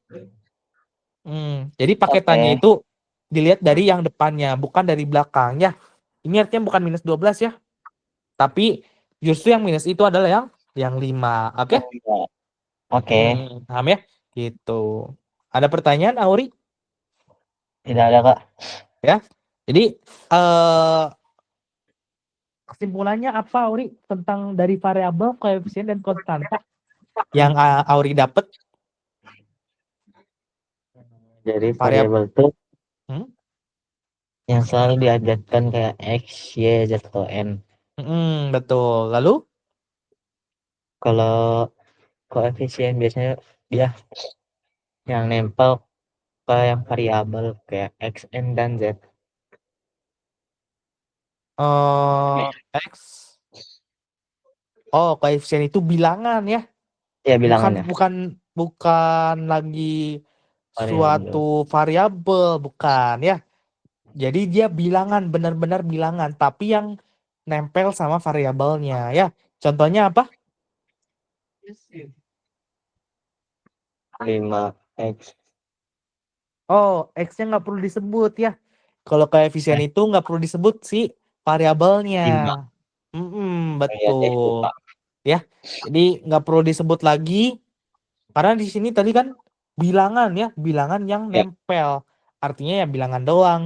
Jadi paketannya Oke. itu dilihat dari yang depannya, bukan dari belakang ya. Ini artinya bukan minus 12 ya. Tapi justru yang minus itu adalah yang 5. Oke? Yang tiga. Oke, Paham ya? Gitu. Ada pertanyaan, Auri? tidak ada, Kak. Ya. Jadi eh kesimpulannya apa, Auri, tentang dari variabel, koefisien, dan konstanta yang Auri dapat? Jadi Variabel. variabel itu Hmm? yang selalu diajarkan kayak X, Y, Z, atau N. Betul. Lalu Kalau koefisien biasanya dia yang nempel ke yang variabel kayak X, N, dan Z. X. Oh, koefisien itu bilangan ya. Ya Bukan bilangannya. bukan bukan lagi suatu Variabel. variabel, bukan ya. Jadi dia bilangan, benar-benar bilangan, tapi yang nempel sama variabelnya ya. Contohnya apa? 5X. Oh, X-nya nggak perlu disebut ya. Kalau koefisien Eh, itu nggak perlu disebut si variabelnya. 5. Oh, iya deh, lupa. Betul. Ya, jadi nggak perlu disebut lagi. Karena di sini tadi kan bilangan ya, bilangan yang Ya, nempel. Artinya ya bilangan doang.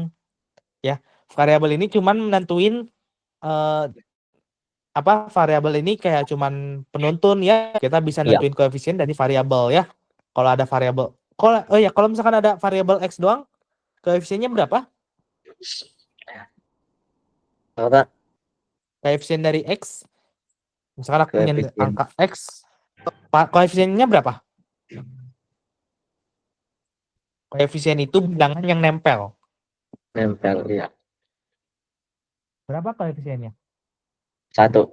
Ya, variabel ini cuman menentuin eh, apa, variabel ini kayak cuman penuntun ya. Kita bisa iya. nentuin koefisien dari variabel ya. Kalau ada variabel, kalau oh ya, kalau misalkan ada variabel X doang, koefisiennya berapa? Tahu, Kak? Koefisien dari X, misalkan aku punya Koefisien angka X, koefisiennya berapa? Koefisien itu bilangan yang nempel. nempel, ya. Berapa koefisiennya? 1.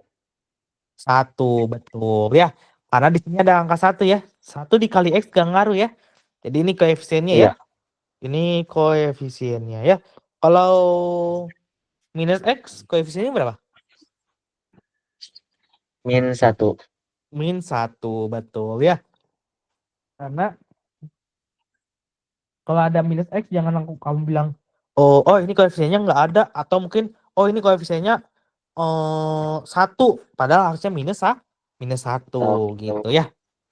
1, betul ya. Karena di sini ada angka 1 ya. 1 dikali X gak ngaruh ya. Jadi ini koefisiennya ya. Iya. Ini koefisiennya ya. Kalau minus X, koefisiennya berapa? -1. Min 1, betul ya. Karena kalau ada minus X, jangan langsung kamu bilang, oh ini koefisiennya nggak ada. Atau mungkin, oh ini koefisiennya 1. Padahal harusnya minus 1 gitu ya.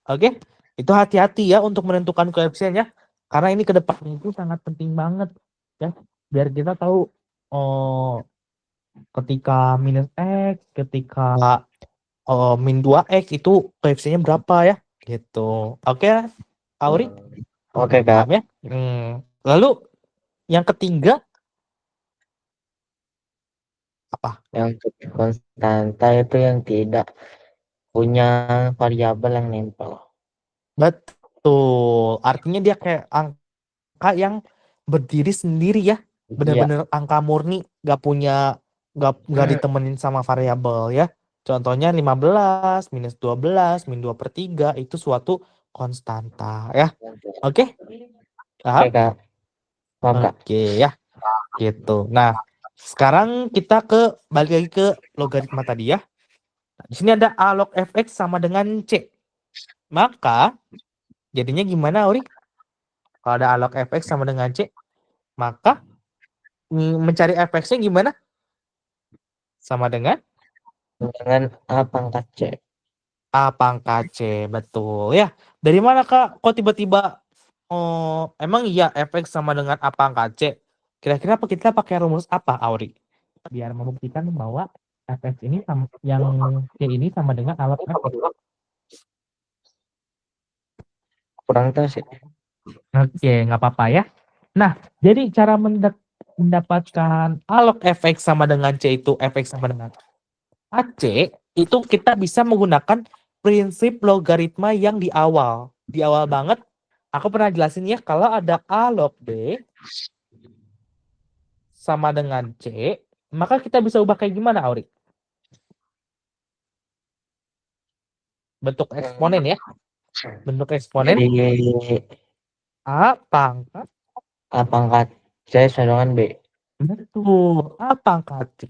Oke, itu hati-hati ya untuk menentukan koefisiennya. Karena ini ke depan itu sangat penting banget ya. Biar kita tahu oh ketika minus X, ketika min 2X itu koefisiennya berapa ya. Gitu. Oke, Auri, Oke, Kak. paham ya? Lalu yang ketiga apa? Yang konstanta itu yang tidak punya variabel yang nempel. Betul. Artinya dia kayak angka yang berdiri sendiri ya. Iya. Benar-benar angka murni, nggak ditemenin sama variabel ya. Contohnya 15, minus 12, min 2/3 itu suatu konstanta ya. Oke? Oke, Paham? Kak. Paham, Kak. Oke ya, gitu. Nah, sekarang kita balik lagi ke logaritma tadi ya. Nah, di sini ada A log fx sama dengan C. Maka jadinya gimana, Auri? Kalau ada A log fx sama dengan C, maka mencari fx-nya gimana? Sama dengan Dengan A pangkat C. A pangkat C, betul ya. Dari mana Kak? Kok tiba-tiba emang iya fx sama dengan A pangkat C? Kira-kira kita pakai rumus apa, Auri? Biar membuktikan bahwa fx ini yang C ini sama dengan A log fx. Kurang tahu sih. Oke, nggak apa-apa ya. Nah, jadi cara mendapatkan A log fx sama dengan C itu fx sama dengan AC itu kita bisa menggunakan prinsip logaritma yang di awal. Di awal banget, aku pernah jelasin ya, kalau ada A log B sama dengan C, maka kita bisa ubah kayak gimana, Auri? Bentuk eksponen ya. Bentuk eksponen Jadi A pangkat, A pangkat C sama dengan B. betul. A pangkat C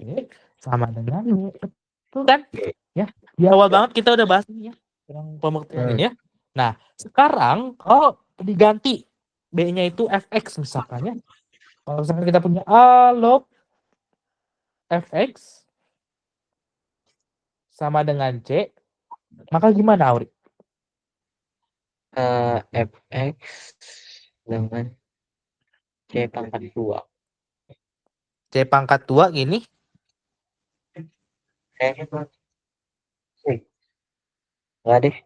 sama dengan B. Betul kan? Ya, di awal banget kita udah bahas ini ya, yang pembuktian ini ya. Nah, sekarang kalau diganti B-nya itu fx misalkan ya. Kalau misalkan kita punya A log fx sama dengan C, maka gimana, Auri? Fx dengan C pangkat 2. C pangkat 2 gini. Enggak deh.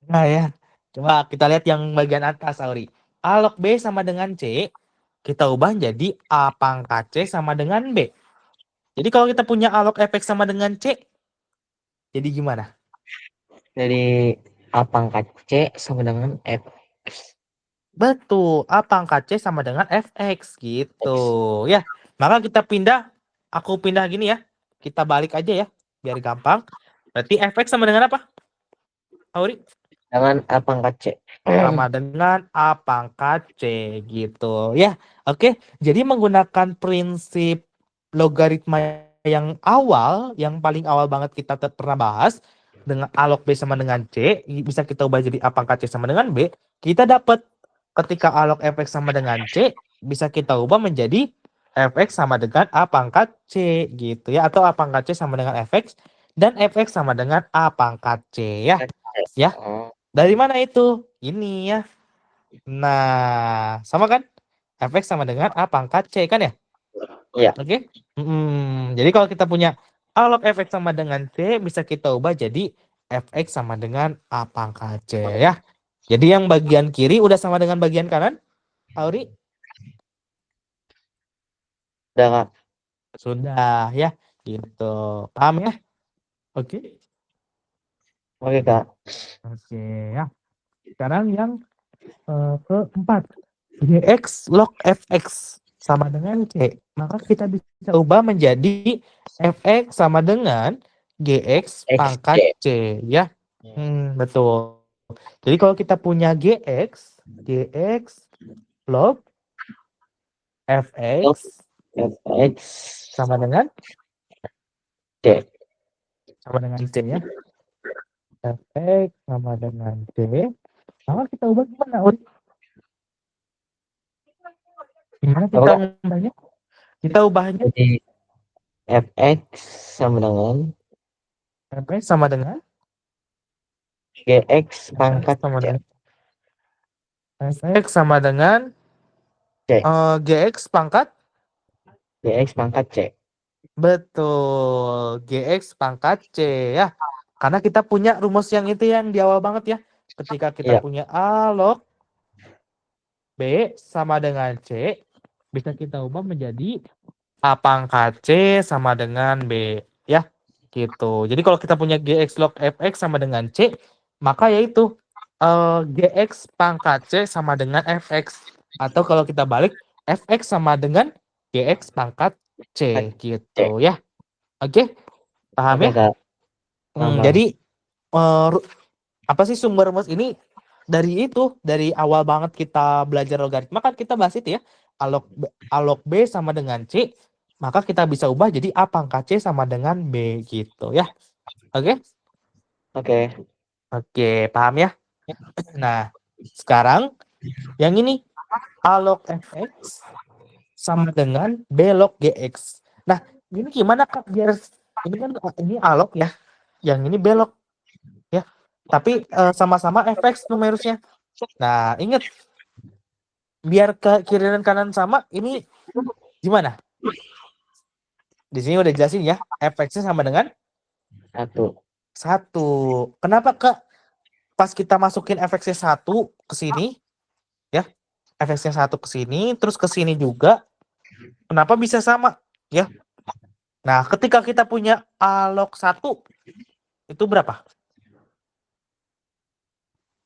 Nah ya, coba kita lihat yang bagian atas, Auri. A log B sama dengan C, kita ubah jadi A pangkat C sama dengan B. Jadi kalau kita punya A log fx sama dengan C, jadi gimana? Jadi A pangkat C sama dengan Fx. Betul, A pangkat C sama dengan fx gitu ya. Maka kita aku pindah gini ya. Kita balik aja ya, biar gampang. Berarti fx sama dengan apa, Auri? Dengan A pangkat C. Sama dengan A pangkat C gitu ya. Oke, jadi menggunakan prinsip logaritma yang awal, yang paling awal banget kita pernah bahas, dengan A log B sama dengan C, bisa kita ubah jadi A pangkat C sama dengan B, kita dapat ketika A log fx sama dengan C, bisa kita ubah menjadi fx sama dengan A pangkat C gitu ya, atau A pangkat C sama dengan fx, dan fx sama dengan A pangkat C ya. Ya, dari mana itu? Ini ya. Nah, sama kan? Fx sama dengan A pangkat C kan ya? Iya. Oke. Jadi kalau kita punya A log fx sama dengan C, bisa kita ubah jadi fx sama dengan A pangkat C ya. Jadi yang bagian kiri udah sama dengan bagian kanan, Auri? Udah, Kak. Sudah ya. Gitu. Paham ya? Oke. Oke, Kak. Oke ya. Sekarang yang keempat. Dx log fx. sama dengan C. Maka kita bisa ubah menjadi fx sama dengan gx pangkat C. Ya, betul. Jadi kalau kita punya gx log fx fx sama dengan C. C ya. Fx sama dengan C. Maka kita ubah gimana? Gimana kita Apa? ubahnya? Kita ubahnya Jadi fx sama dengan fx sama dengan gx fx pangkat sama C. dengan fx sama dengan C. gx pangkat. gx pangkat C. Betul, gx pangkat C ya. Karena kita punya rumus yang itu yang di awal banget ya. Ketika kita Iya. punya A log B sama dengan C, bisa kita ubah menjadi A pangkat C sama dengan B. Ya, gitu. Jadi kalau kita punya gx log fx sama dengan C, maka yaitu gx pangkat C sama dengan fx. Atau kalau kita balik, fx sama dengan gx pangkat C, gitu ya. Oke, paham Oke, ya? Kak. Paham. Jadi apa sih sumber rumus ini dari awal banget kita belajar logaritma kan kita bahas itu ya. A log B sama dengan C, maka kita bisa ubah jadi A pangkat C sama dengan B gitu ya. Oke? Oke. Oke, paham ya? Nah, sekarang yang ini A log fx sama dengan B log gx. Nah, ini gimana Kak biar ini kan ini A log ya. Yang ini B log ya. Tapi sama-sama fx numerusnya. Nah, ingat biar ke kiri dan kanan sama, ini gimana? Di sini udah jelasin ya, fx-nya sama dengan 1. 1. Kenapa Kak? Pas kita masukin fx-nya 1 ke sini, ya, fx-nya 1 ke sini, terus ke sini juga, kenapa bisa sama? Ya. Nah, ketika kita punya A log 1, itu berapa?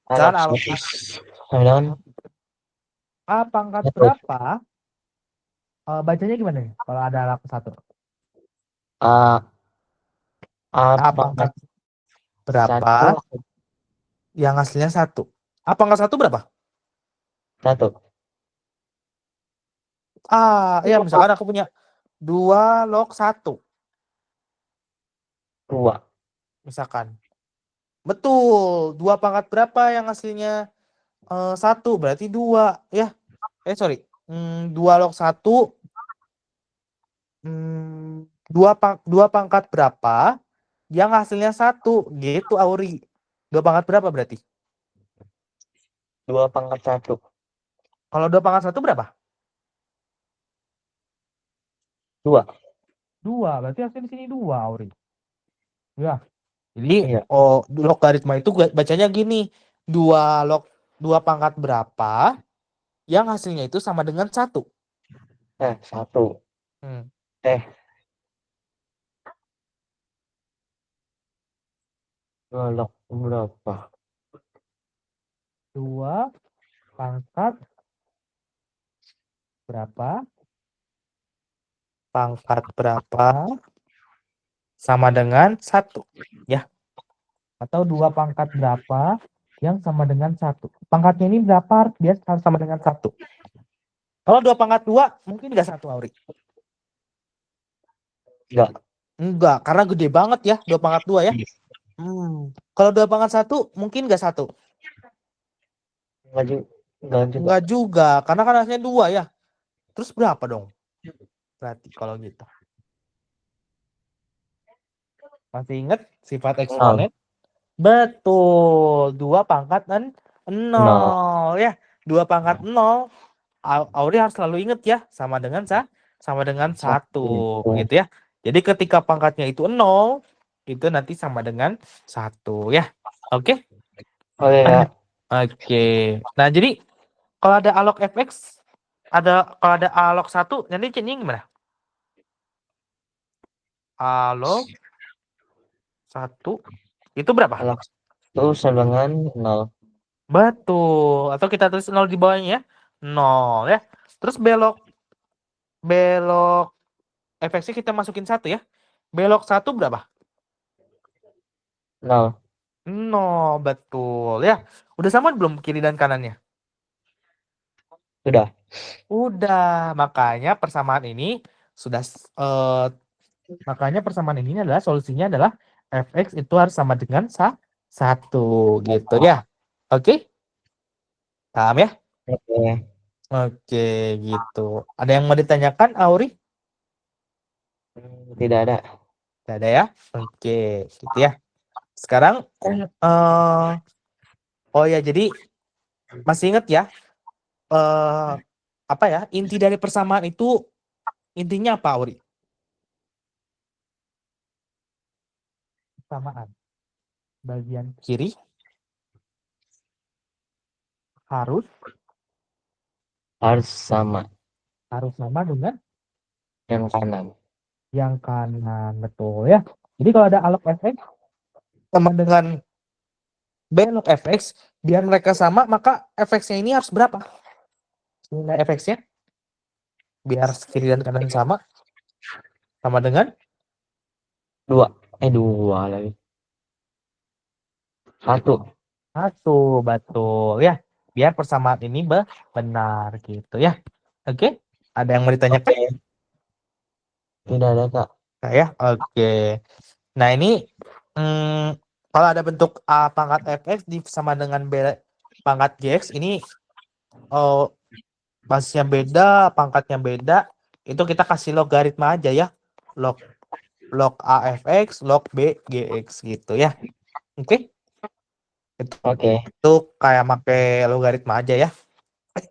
Misalkan A log 1. Sama dengan A pangkat 1. berapa? Bacanya gimana nih? Kalau ada A log 1. A A pangkat pangkat berapa? 1. Yang hasilnya 1. A pangkat 1 berapa? 1. Ya misalkan aku punya 2 log 1. 2. Misalkan. Betul. 2 pangkat berapa yang hasilnya 1? Berarti 2. Ya. Sorry. 2 log 1. 2 pangkat berapa yang hasilnya 1? Gitu, Auri. 2 pangkat berapa berarti? 2 pangkat 1. Kalau 2 pangkat 1 berapa? 2. 2. Berarti hasilnya di sini 2, Auri. Ya. Jadi, Iya. logaritma itu bacanya gini. 2 pangkat berapa yang hasilnya itu sama dengan 1. 1. Hmm. Log berapa? 2 pangkat berapa? Pangkat berapa sama dengan 1. Ya. Atau 2 pangkat berapa yang sama dengan 1. Pangkatnya ini berapa? Dia harus sama dengan 1. Kalau 2 pangkat 2, mungkin nggak 1, Auri? Enggak, karena gede banget ya, 2 pangkat 2 ya. Kalau 2 pangkat 1, mungkin nggak 1? Enggak juga, karena kan hasilnya 2 ya. Terus berapa dong? Berarti kalau gitu. Masih ingat sifat eksponen? Betul, 2 pangkat 0 ya. 2 pangkat 0. Auri harus selalu ingat ya, sama dengan 1 gitu ya. Jadi ketika pangkatnya itu 0, itu nanti sama dengan 1 ya. Oke? Oke, Kak. Oke. Nah, jadi kalau ada A log fx, kalau ada A log 1, nanti cengnya gimana? A log 1 itu berapa? Log 1 sama dengan 0. Betul. Atau kita tulis 0 di bawahnya ya. 0 ya. Terus belok belok fx kita masukin 1 ya. Belok 1 berapa? 0. 0, betul ya. Udah sama belum kiri dan kanannya? Sudah. Udah, makanya persamaan ini sudah makanya persamaan ini adalah solusinya adalah fx itu harus sama dengan 1 gitu ya. Oke? Paham ya? Oke. Oke, gitu. Ada yang mau ditanyakan, Auri? Tidak ada. Tidak ada ya? Oke, gitu ya. Sekarang, oh ya, jadi masih ingat ya, apa ya, inti dari persamaan itu intinya apa, Auri? Persamaan. Bagian kiri harus Harus sama sama dengan yang kanan. yang kanan, betul ya. Jadi kalau ada alok fx sama dengan belok fx, biar mereka sama, maka fx-nya ini harus berapa? Nilai fx-nya biar kiri dan kanan sama dengan 2. 2 lagi. 1. 1, betul ya. Biar persamaan ini benar gitu ya. Oke, ada yang mau ditanyakan? Oke. Tidak ada, Kak. Saya, oke. Nah ini kalau ada bentuk A pangkat fx sama dengan B pangkat gx, ini basisnya beda, pangkatnya beda, itu kita kasih logaritma aja ya. Log A fx, log B gx gitu ya. Oke, Oke. itu kayak pakai logaritma aja ya.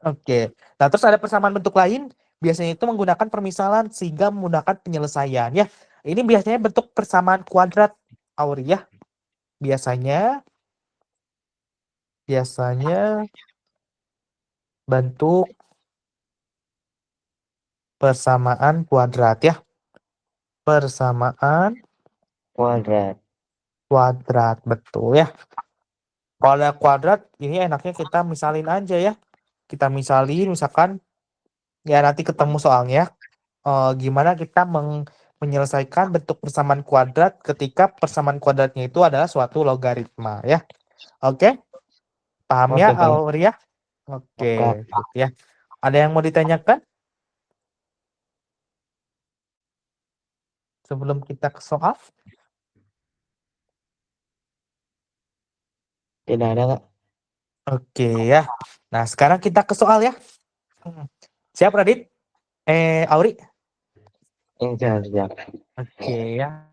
Oke. Nah, terus ada persamaan bentuk lain, biasanya itu menggunakan permisalan sehingga memudahkan penyelesaian ya. Ini biasanya bentuk persamaan kuadrat, Auri ya. Biasanya bentuk persamaan kuadrat ya. Persamaan Kuadrat. kuadrat, betul ya. Kalau ada kuadrat, ini enaknya kita misalin aja ya. Kita misalin, misalkan, ya nanti ketemu soalnya, gimana kita menyelesaikan bentuk persamaan kuadrat ketika persamaan kuadratnya itu adalah suatu logaritma ya. Oke, paham ya, Oke, Pak. Auria? Oke, Oke. gitu ya. Ada yang mau ditanyakan sebelum kita ke soal? Tidak ada, Kak. Oke ya. Nah, sekarang kita ke soal ya. Siap, Radit? Auri? Siap. Oke ya.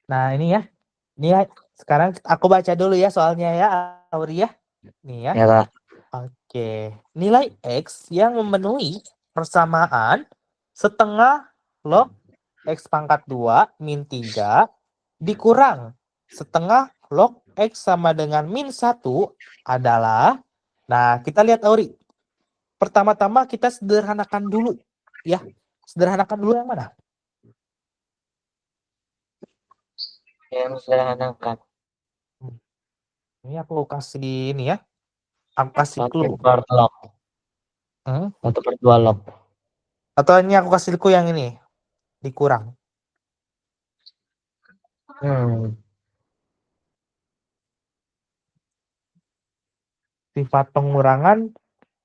Nah, ini ya. Ini ya. Sekarang aku baca dulu ya soalnya ya, Auri ya. Nih ya. Ya, Kak. Oke. Nilai X yang memenuhi persamaan setengah log X pangkat 2 min 3 dikurang setengah log X sama dengan min 1 adalah, nah kita lihat Auri. Pertama-tama kita sederhanakan dulu ya. Sederhanakan dulu yang mana? Yang sederhanakan. Ini aku kasih ini ya. Aku kasih 1 clue. per log. 1 per 2 log. Atau ini aku kasih clue yang ini. Dikurang. Sifat pengurangan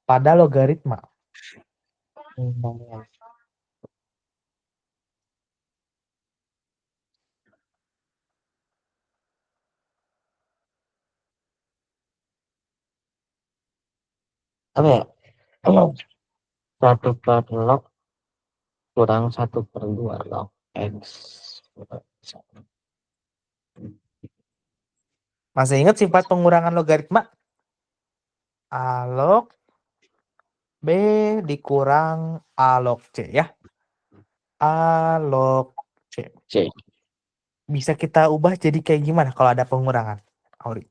pada logaritma. Apa ya? 1 per log kurang 1 per 2 log X. Masih ingat sifat pengurangan logaritma? A log B dikurang A log C ya. A log C. C. Bisa kita ubah jadi kayak gimana kalau ada pengurangan, Auri?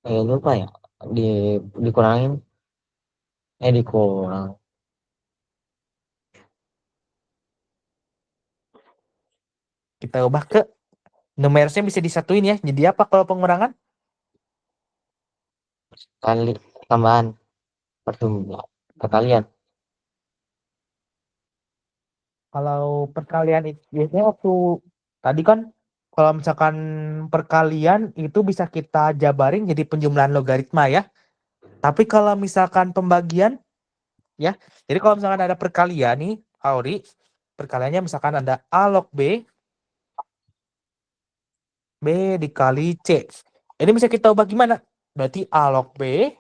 Lupa ya. Dikurangin. Dikurang. Kita ubah ke numerusnya bisa disatuin ya. Jadi apa kalau pengurangan? Kali tambahan. perkalian. Kalau perkalian itu biasanya waktu tadi kan kalau misalkan perkalian itu bisa kita jabarin jadi penjumlahan logaritma ya. Tapi kalau misalkan pembagian ya, jadi kalau misalkan ada perkalian nih, Auri, perkaliannya misalkan ada A log B dikali C. Ini bisa kita ubah gimana? Berarti A log B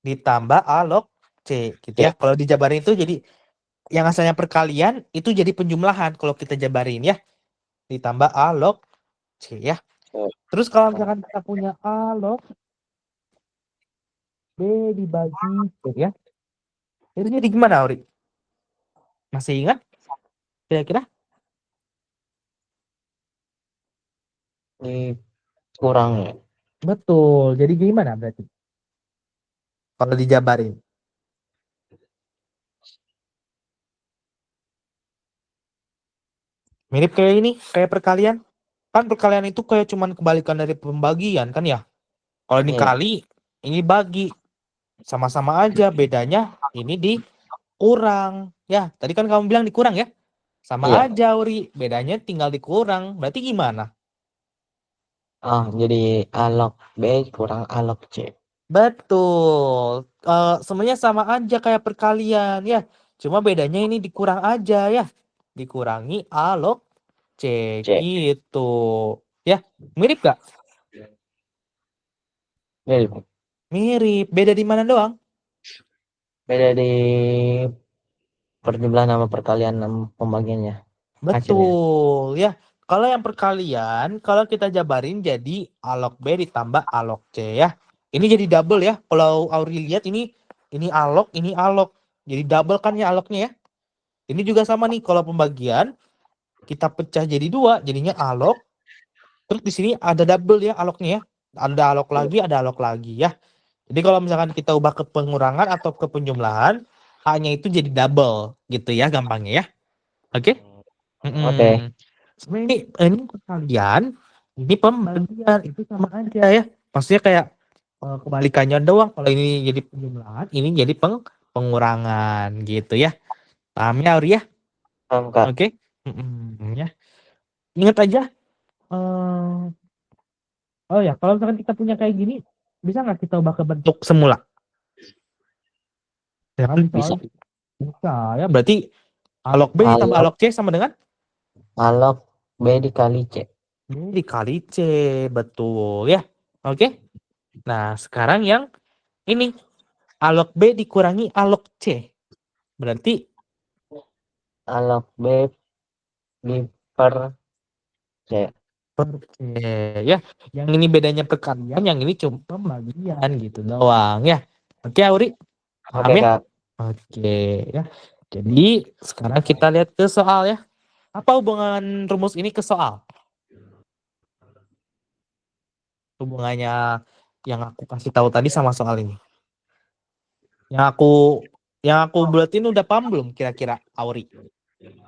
ditambah A log C gitu ya. C. Kalau dijabarin itu jadi yang asalnya perkalian itu jadi penjumlahan kalau kita jabarin ya. Ditambah A log C ya. Terus kalau misalkan kita punya A log B dibagi C ya. Itu jadi gimana, Auri? Masih ingat? Kira-kira? Kurang ya. Betul. Jadi gimana berarti? Kalau dijabarin. Mirip kayak ini, kayak perkalian. Kan perkalian itu kayak cuman kebalikan dari pembagian kan ya. Kalau ini Iya. kali, ini bagi. Sama-sama aja, bedanya ini dikurang. Ya, tadi kan kamu bilang dikurang ya? Sama Iya. aja, Uri. Bedanya tinggal dikurang. Berarti gimana? Jadi A log B kurang A log C. Betul. Semuanya sama aja kayak perkalian ya. Cuma bedanya ini dikurang aja ya. Dikurangi A log C C. gitu. Ya, mirip gak? Mirip. Mirip. Beda di mana doang? Beda di perjumlahan sama perkalian sama pembagiannya. Hasilnya. Betul ya. Kalau yang perkalian, kalau kita jabarin jadi A log B ditambah A log C ya. Ini jadi double ya. Kalau Auri lihat ini A log, ini A log. Jadi double kan ya A lognya ya. Ini juga sama nih kalau pembagian kita pecah jadi dua, jadinya A log. Terus di sini ada double ya A lognya ya. Ada A log lagi, ada A log lagi ya. Jadi kalau misalkan kita ubah ke pengurangan atau ke penjumlahan, A-nya itu jadi double gitu ya gampangnya ya. Oke? Oke. Sebenarnya ini perkalian, ini pembagian itu sama aja ya. Maksudnya kayak kebalikannya doang. Kalau ini jadi penjumlahan, ini jadi pengurangan gitu ya. Paham ya, Auri ya? Paham, Kak. Oke. Ya. Ingat aja. Oh ya, kalau misalkan kita punya kayak gini, bisa nggak kita ubah ke bentuk semula? Ya kan Bisa. bisa ya. Berarti A log B A ditambah A log log C sama dengan A log B dikali C. B dikali C. Betul ya. Oke. Nah, sekarang yang ini A log B dikurangi A log C. Berarti A log B di per C. per C ya. Yang ini bedanya perkalian, yang ini cuma pembagian gitu doang ya. Oke, Auri. Paham Oke, ya? Kak. Oke ya. Jadi sekarang kita lihat ke soal ya. Apa hubungan rumus ini ke soal? Hubungannya yang aku kasih tahu tadi sama soal ini. Yang aku buletin udah paham belum kira-kira, Auri?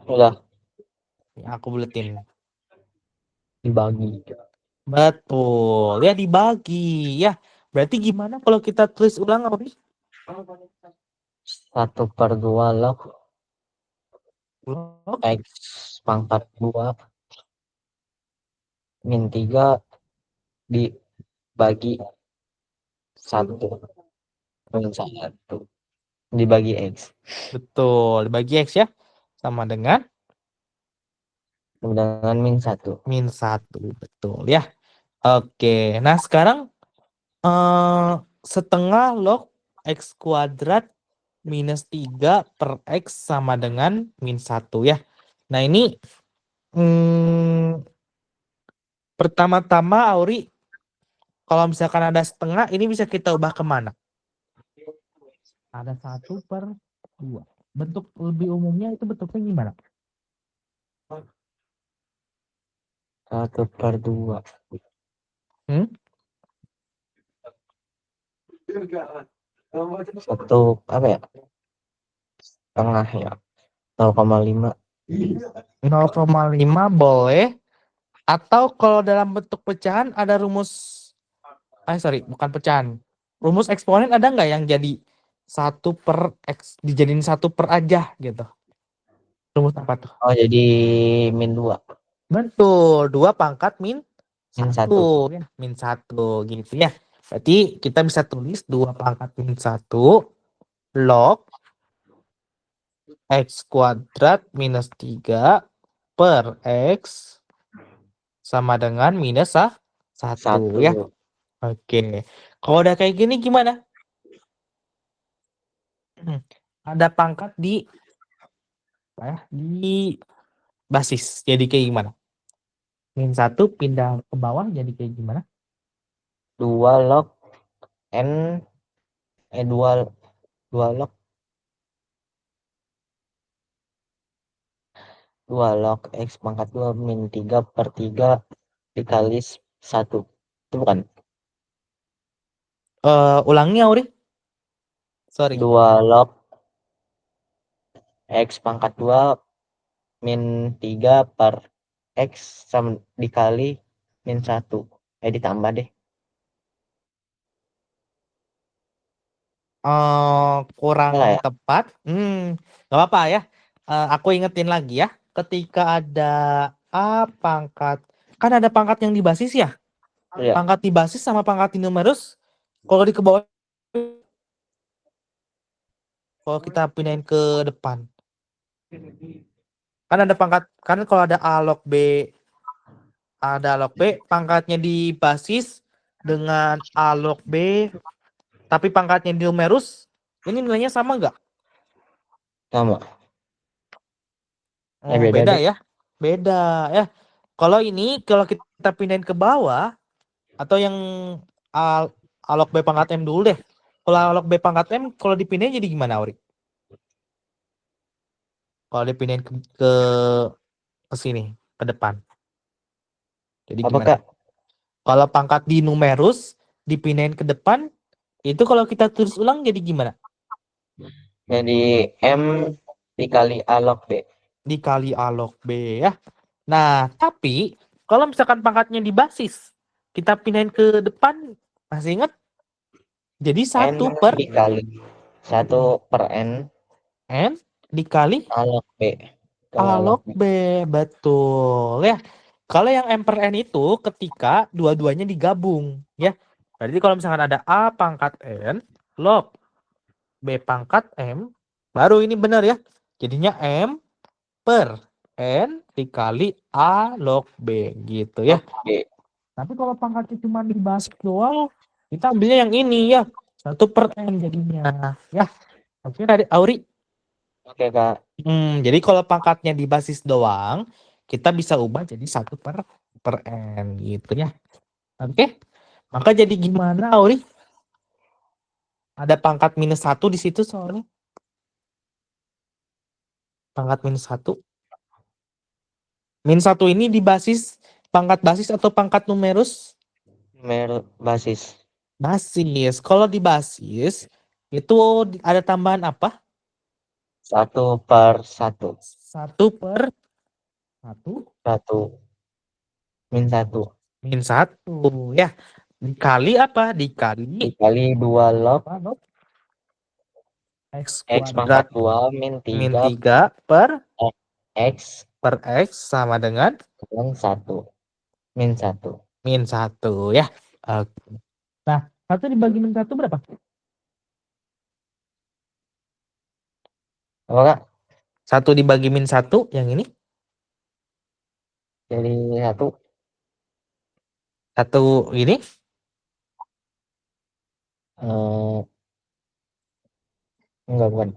Udah Yang aku buletin. dibagi. Betul, ya dibagi ya. Berarti gimana kalau kita tulis ulang, Auri? 1/2 log Log X pangkat 2 min 3 dibagi 1 min 1 dibagi X. betul, dibagi X ya. Sama dengan Dengan min 1. min 1, betul ya. Oke, nah sekarang setengah log X kuadrat minus 3 per X sama dengan min 1 ya. Nah ini pertama-tama Auri, kalau misalkan ada setengah, ini bisa kita ubah kemana? Ada 1/2. Bentuk lebih umumnya itu bentuknya gimana? 1/2. Satu apa ya? Tengah ya. 0,5. 0,5 boleh. Atau kalau dalam bentuk pecahan ada rumus. Sorry, bukan pecahan. rumus eksponen ada nggak yang jadi 1/x dijadiin 1/, aja gitu? Rumus apa tuh? Oh, jadi min 2. Betul, 2 pangkat min Min 1 ya, min 1 gitu ya. Berarti kita bisa tulis 2 pangkat min 1 log x kuadrat minus 3 per x sama dengan minus 1 ya. 1. Oke. Kalau udah kayak gini gimana? Ada pangkat di basis. Jadi kayak gimana? Min 1 pindah ke bawah jadi kayak gimana? 2 log n 2 log 2 log x pangkat 2 min 3 per 3 dikali 1. Itu bukan? Ulangi Auri. Sorry. 2 log x pangkat 2 min 3 per x sama dikali min 1. Ditambah deh. Kurang Salah ya? tepat. Nggak apa-apa ya. Aku ingetin lagi ya. Ketika ada A pangkat, kan ada pangkat yang di basis ya. Iya. Pangkat di basis sama pangkat di numerus. Kalau di ke bawah, kalau kita pindahin ke depan. Kan ada pangkat, kan kalau ada A log B, ada log B, pangkatnya di basis dengan A log B, tapi pangkatnya di numerus, ini nilainya sama nggak? Sama. Oh, Beda beda deh. ya. Beda ya. Kalau ini, kalau kita pindahin ke bawah, atau yang A, A log B pangkat M dulu deh. Kalau A log B pangkat M, kalau dipindahin jadi gimana, Auri? Kalau dipindahin ke sini, ke depan. Jadi Apa, gimana? Kak? Kalau pangkat di numerus dipindahin ke depan, itu kalau kita tulis ulang jadi gimana? Jadi M dikali A log B. Dikali A log B ya. Nah, tapi kalau misalkan pangkatnya di basis, kita pindahin ke depan, masih ingat? Jadi N 1 per dikali 1 per N N dikali A log B. A log B. Betul ya. Kalau yang M per N itu ketika dua-duanya digabung ya. Berarti kalau misalkan ada A pangkat N log B pangkat M, baru ini benar ya. Jadinya M per N dikali A log B gitu ya. B. Tapi kalau pangkatnya cuma di basis doang, kita ambilnya yang ini ya. 1 per N jadinya ya. Oke tadi Auri. Oke, Kak. Jadi kalau pangkatnya di basis doang, kita bisa ubah jadi 1 per N gitu ya. Oke. Maka jadi gimana Auri? Ada pangkat minus 1 di situ soalnya. Pangkat minus 1. Min 1 ini di basis, pangkat basis atau pangkat numerus? Basis. Basis. Kalau di basis, itu ada tambahan apa? 1 per 1. 1 per 1. 1. Min 1. Min 1 ya. Dikali apa? Dikali Dikali 2 log X X pangkat kuadrat 2 min min 3 3 X per X sama dengan dengan 1. Min 1. min 1 ya. Oke. Nah, 1 dibagi min 1 berapa? Apa, Kak? 1 dibagi min 1 yang ini? Jadi 1. 1 ini? Enggak, bukan.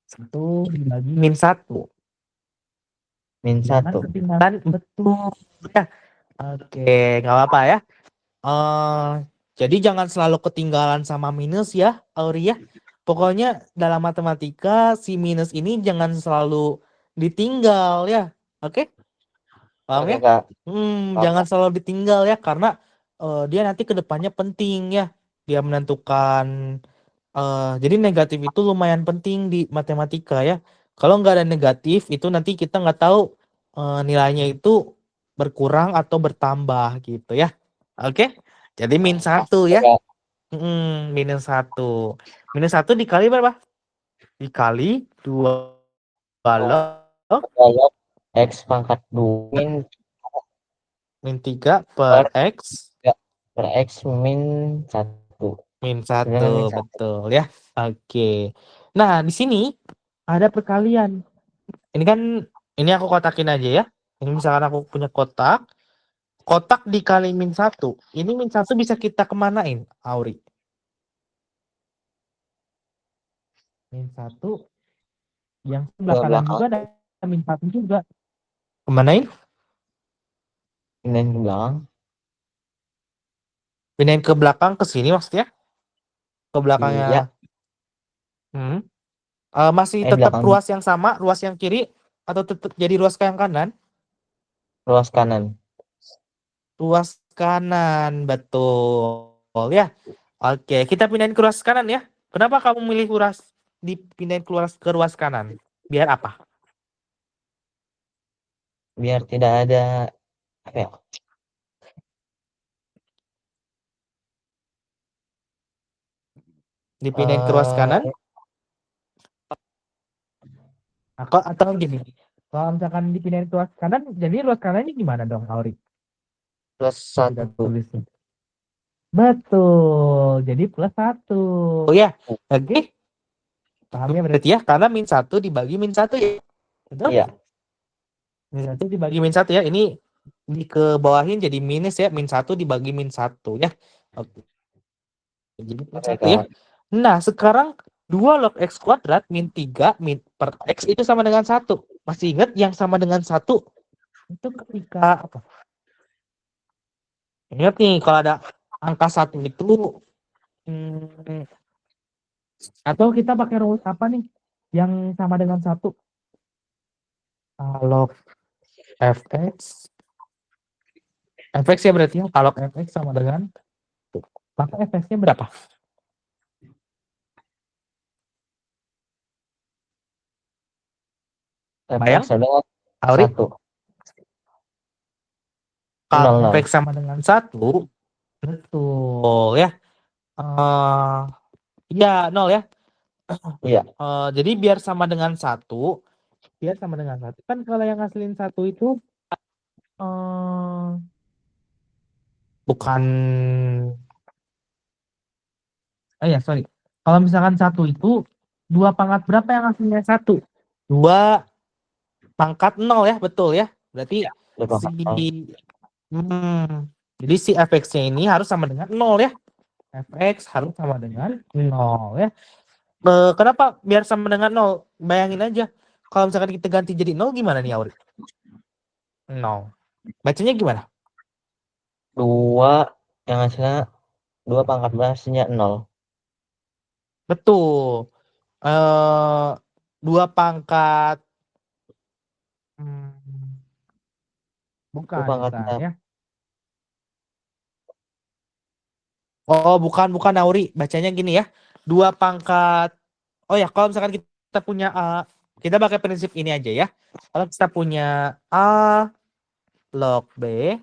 1 dibagi min 1. Min Jangan 1. ketinggalan betul ya. Oke, nggak apa-apa ya. Jadi jangan selalu ketinggalan sama minus ya, Auri ya. Pokoknya dalam matematika si minus ini jangan selalu ditinggal ya. Oke? Paham Oke, ya? Kak. Jangan Paham. selalu ditinggal ya karena dia nanti kedepannya penting ya. Dia menentukan jadi negatif itu lumayan penting di matematika ya. Kalau nggak ada negatif itu nanti kita nggak tahu nilainya itu berkurang atau bertambah gitu ya. Oke? Jadi min 1 ya. Ya, Minus 1. Minus 1 dikali berapa? Dikali 2 log log X pangkat 2 min 3 per per X per X min 1. min Dengan min 1. 1. Betul ya. Oke. Nah, di sini ada perkalian. Ini kan, ini aku kotakin aja ya. Ini misalkan aku punya kotak. Kotak dikali min 1. Ini min 1 bisa kita kemanain, Auri? Min 1 yang sebelah Ke kanan belakang, juga ada min 1 juga. Kemanain? pindahin ke belakang. Pindahin ke belakang, ke sini maksudnya? Ke Iya, belakangnya. Hmm. Masih tetap belakang ruas yang sama, ruas yang kiri, atau tetap jadi ruas ke yang kanan? ruas kanan. Ruas kanan, betul ya. Oke, kita pindahin ke ruas kanan ya. Kenapa kamu milih ruas dipindahin ke ruas kanan? Biar apa? Biar tidak ada apa ya? Dipindahin ke ruas kanan? Eh, Atau gini? Kalau misalkan dipindahin ke ruas kanan, jadi ruas kanannya gimana dong, Auri? plus Kita 1. tulis. Betul, jadi plus 1. Oh ya, oke. Pahamnya berarti ya, karena min 1 dibagi min 1 ya. Betul? Iya, Min 1 dibagi min 1 ya. Ini di ke bawahin jadi minus ya. Min 1 dibagi min 1 ya. Oke. Jadi min 1 ya. Kak. Nah, sekarang 2 log X kuadrat min 3 min per X itu sama dengan 1. Masih ingat yang sama dengan 1? Itu ketika apa? Ingat nih, kalau ada angka 1 itu atau kita pakai rumus apa nih yang sama dengan 1? Log Fx. Fx ya berarti ya. Kalau Fx sama dengan, maka Fx-nya berapa? Bayang, Fx adalah Auri? 1. Kalau 0, 0. Fx sama dengan 1, betul ya. Eh ya, 0 ya. Iya, Jadi biar sama dengan 1, kan kalau yang ngasilin 1 itu eh bukan, ya sorry. Kalau misalkan 1 itu 2 pangkat berapa yang hasilnya 1? 2 pangkat 0 ya, betul ya. Berarti udah si pangkat 0. jadi si Fx-nya ini harus sama dengan 0 ya. Fx harus sama dengan 0 ya. Kenapa biar sama dengan 0? Bayangin aja. Kalau misalkan kita ganti jadi 0 gimana nih, Auri? 0. Bacanya gimana? 2 yang hasilnya 2 pangkat hasilnya 0. Betul. 2 pangkat, hmm, 2 bukan, pangkat ya. Oh, bukan Auri. Bacanya gini ya. 2 pangkat. Oh ya, kalau misalkan kita punya kita pakai prinsip ini aja ya. Kalau kita punya A log B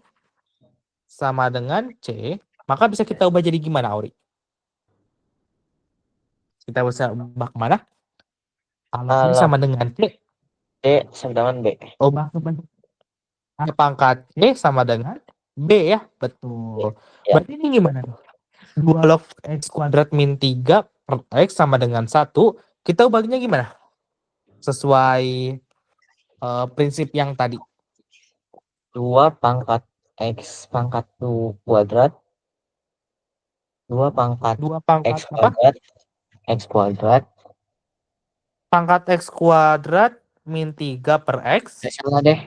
sama dengan C, maka bisa kita ubah jadi gimana, Auri? Kita bisa ubah kemana? A log B log sama dengan C. C sama dengan B. Ubah ke bentuk A pangkat C sama dengan B ya. Betul. Ya, Berarti ini gimana? 2 log X kuadrat min 3 per X sama dengan 1. Kita ubahnya gimana? Sesuai prinsip yang tadi. 2 pangkat X pangkat 2 kuadrat. 2 pangkat 2 pangkat X apa? kuadrat. X kuadrat. Pangkat X kuadrat min 3 per X. Salah deh.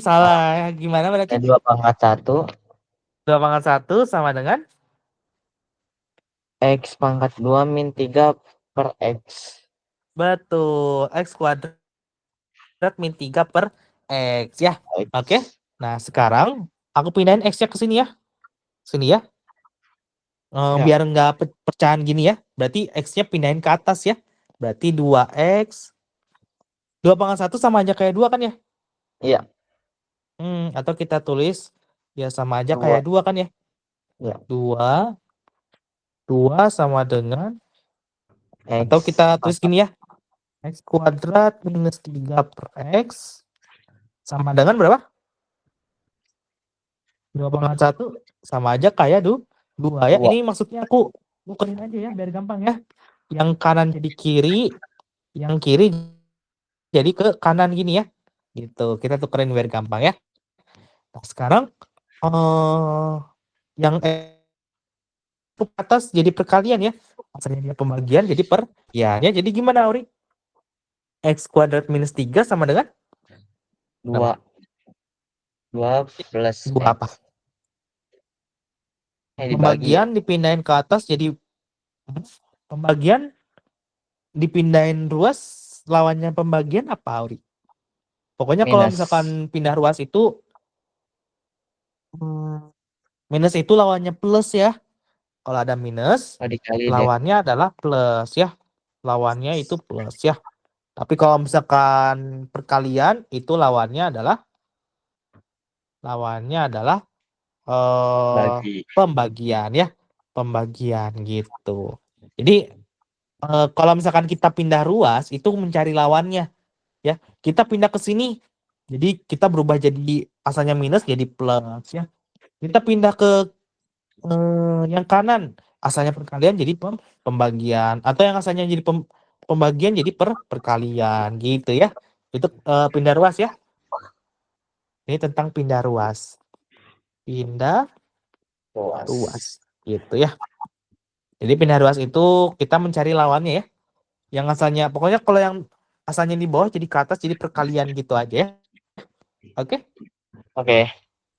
Salah. Gimana berarti? 2 pangkat 1. 2 pangkat 1 sama dengan? X pangkat 2 min 3 per X. Betul. X kuadrat min 3 per X ya. X. Oke. Nah, sekarang aku pindahin X-nya ke sini ya. Sini ya. Ya. Biar nggak pecahan gini ya. Berarti X-nya pindahin ke atas ya. Berarti 2X. 2 pangkat 1 sama aja kayak 2 kan ya? Iya. Atau kita tulis ya sama aja 2. kayak 2 kan ya? Ya. 2 sama dengan, atau X kita tulis gini ya, X kuadrat minus 3 per X sama dengan berapa? 2/1 sama aja kayak 2 ya. 2. Ini maksudnya aku tukerin aja ya biar gampang ya. Yang kanan jadi kiri, yang kiri jadi ke kanan gini ya. Gitu. Kita tukerin biar gampang ya. Nah, sekarang yang ke atas jadi perkalian ya. Asalnya dia pembagian jadi perkalian ya. Jadi gimana, Auri? X kuadrat minus 3 sama dengan 2. 2 plus 2 X. apa? Dibagi ya. Pembagian dipindahin ke atas jadi pembagian dipindahin ruas, lawannya pembagian apa, Auri? Pokoknya kalau Minus. misalkan pindah ruas itu minus itu lawannya plus ya. Kalau ada minus, Oh, dikali deh. lawannya adalah plus ya. Lawannya itu plus ya. Tapi kalau misalkan perkalian itu lawannya adalah Bagi. pembagian ya. Pembagian gitu. Jadi kalau misalkan kita pindah ruas itu mencari lawannya ya. Kita pindah ke sini. Jadi kita berubah jadi asalnya minus jadi plus ya. Kita pindah ke yang kanan, asalnya perkalian jadi pembagian, atau yang asalnya jadi pembagian jadi perkalian gitu ya. Itu pindah ruas ya. Ini tentang pindah ruas. Pindah ruas gitu ya. Jadi pindah ruas itu kita mencari lawannya ya. Yang asalnya pokoknya kalau yang asalnya di bawah jadi ke atas jadi perkalian gitu aja ya. Oke? Oke.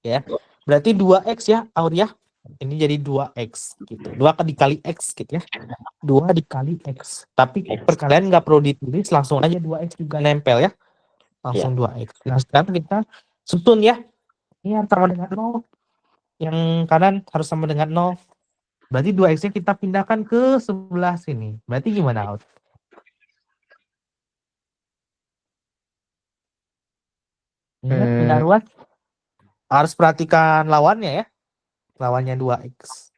Ya. Berarti 2x ya, Auria. Ini jadi 2x gitu. 2 dikali x gitu ya. 2 dikali x. Tapi perkalian nggak perlu ditulis, langsung aja 2x juga nempel ya. Langsung 2x. Nah, sekarang kita susun ya. Ini harus sama dengan 0. Yang kanan harus sama dengan 0. Berarti 2x-nya kita pindahkan ke sebelah sini. Berarti gimana, Out? Ingat pindah ruas. Harus perhatikan lawannya ya. Lawannya 2x.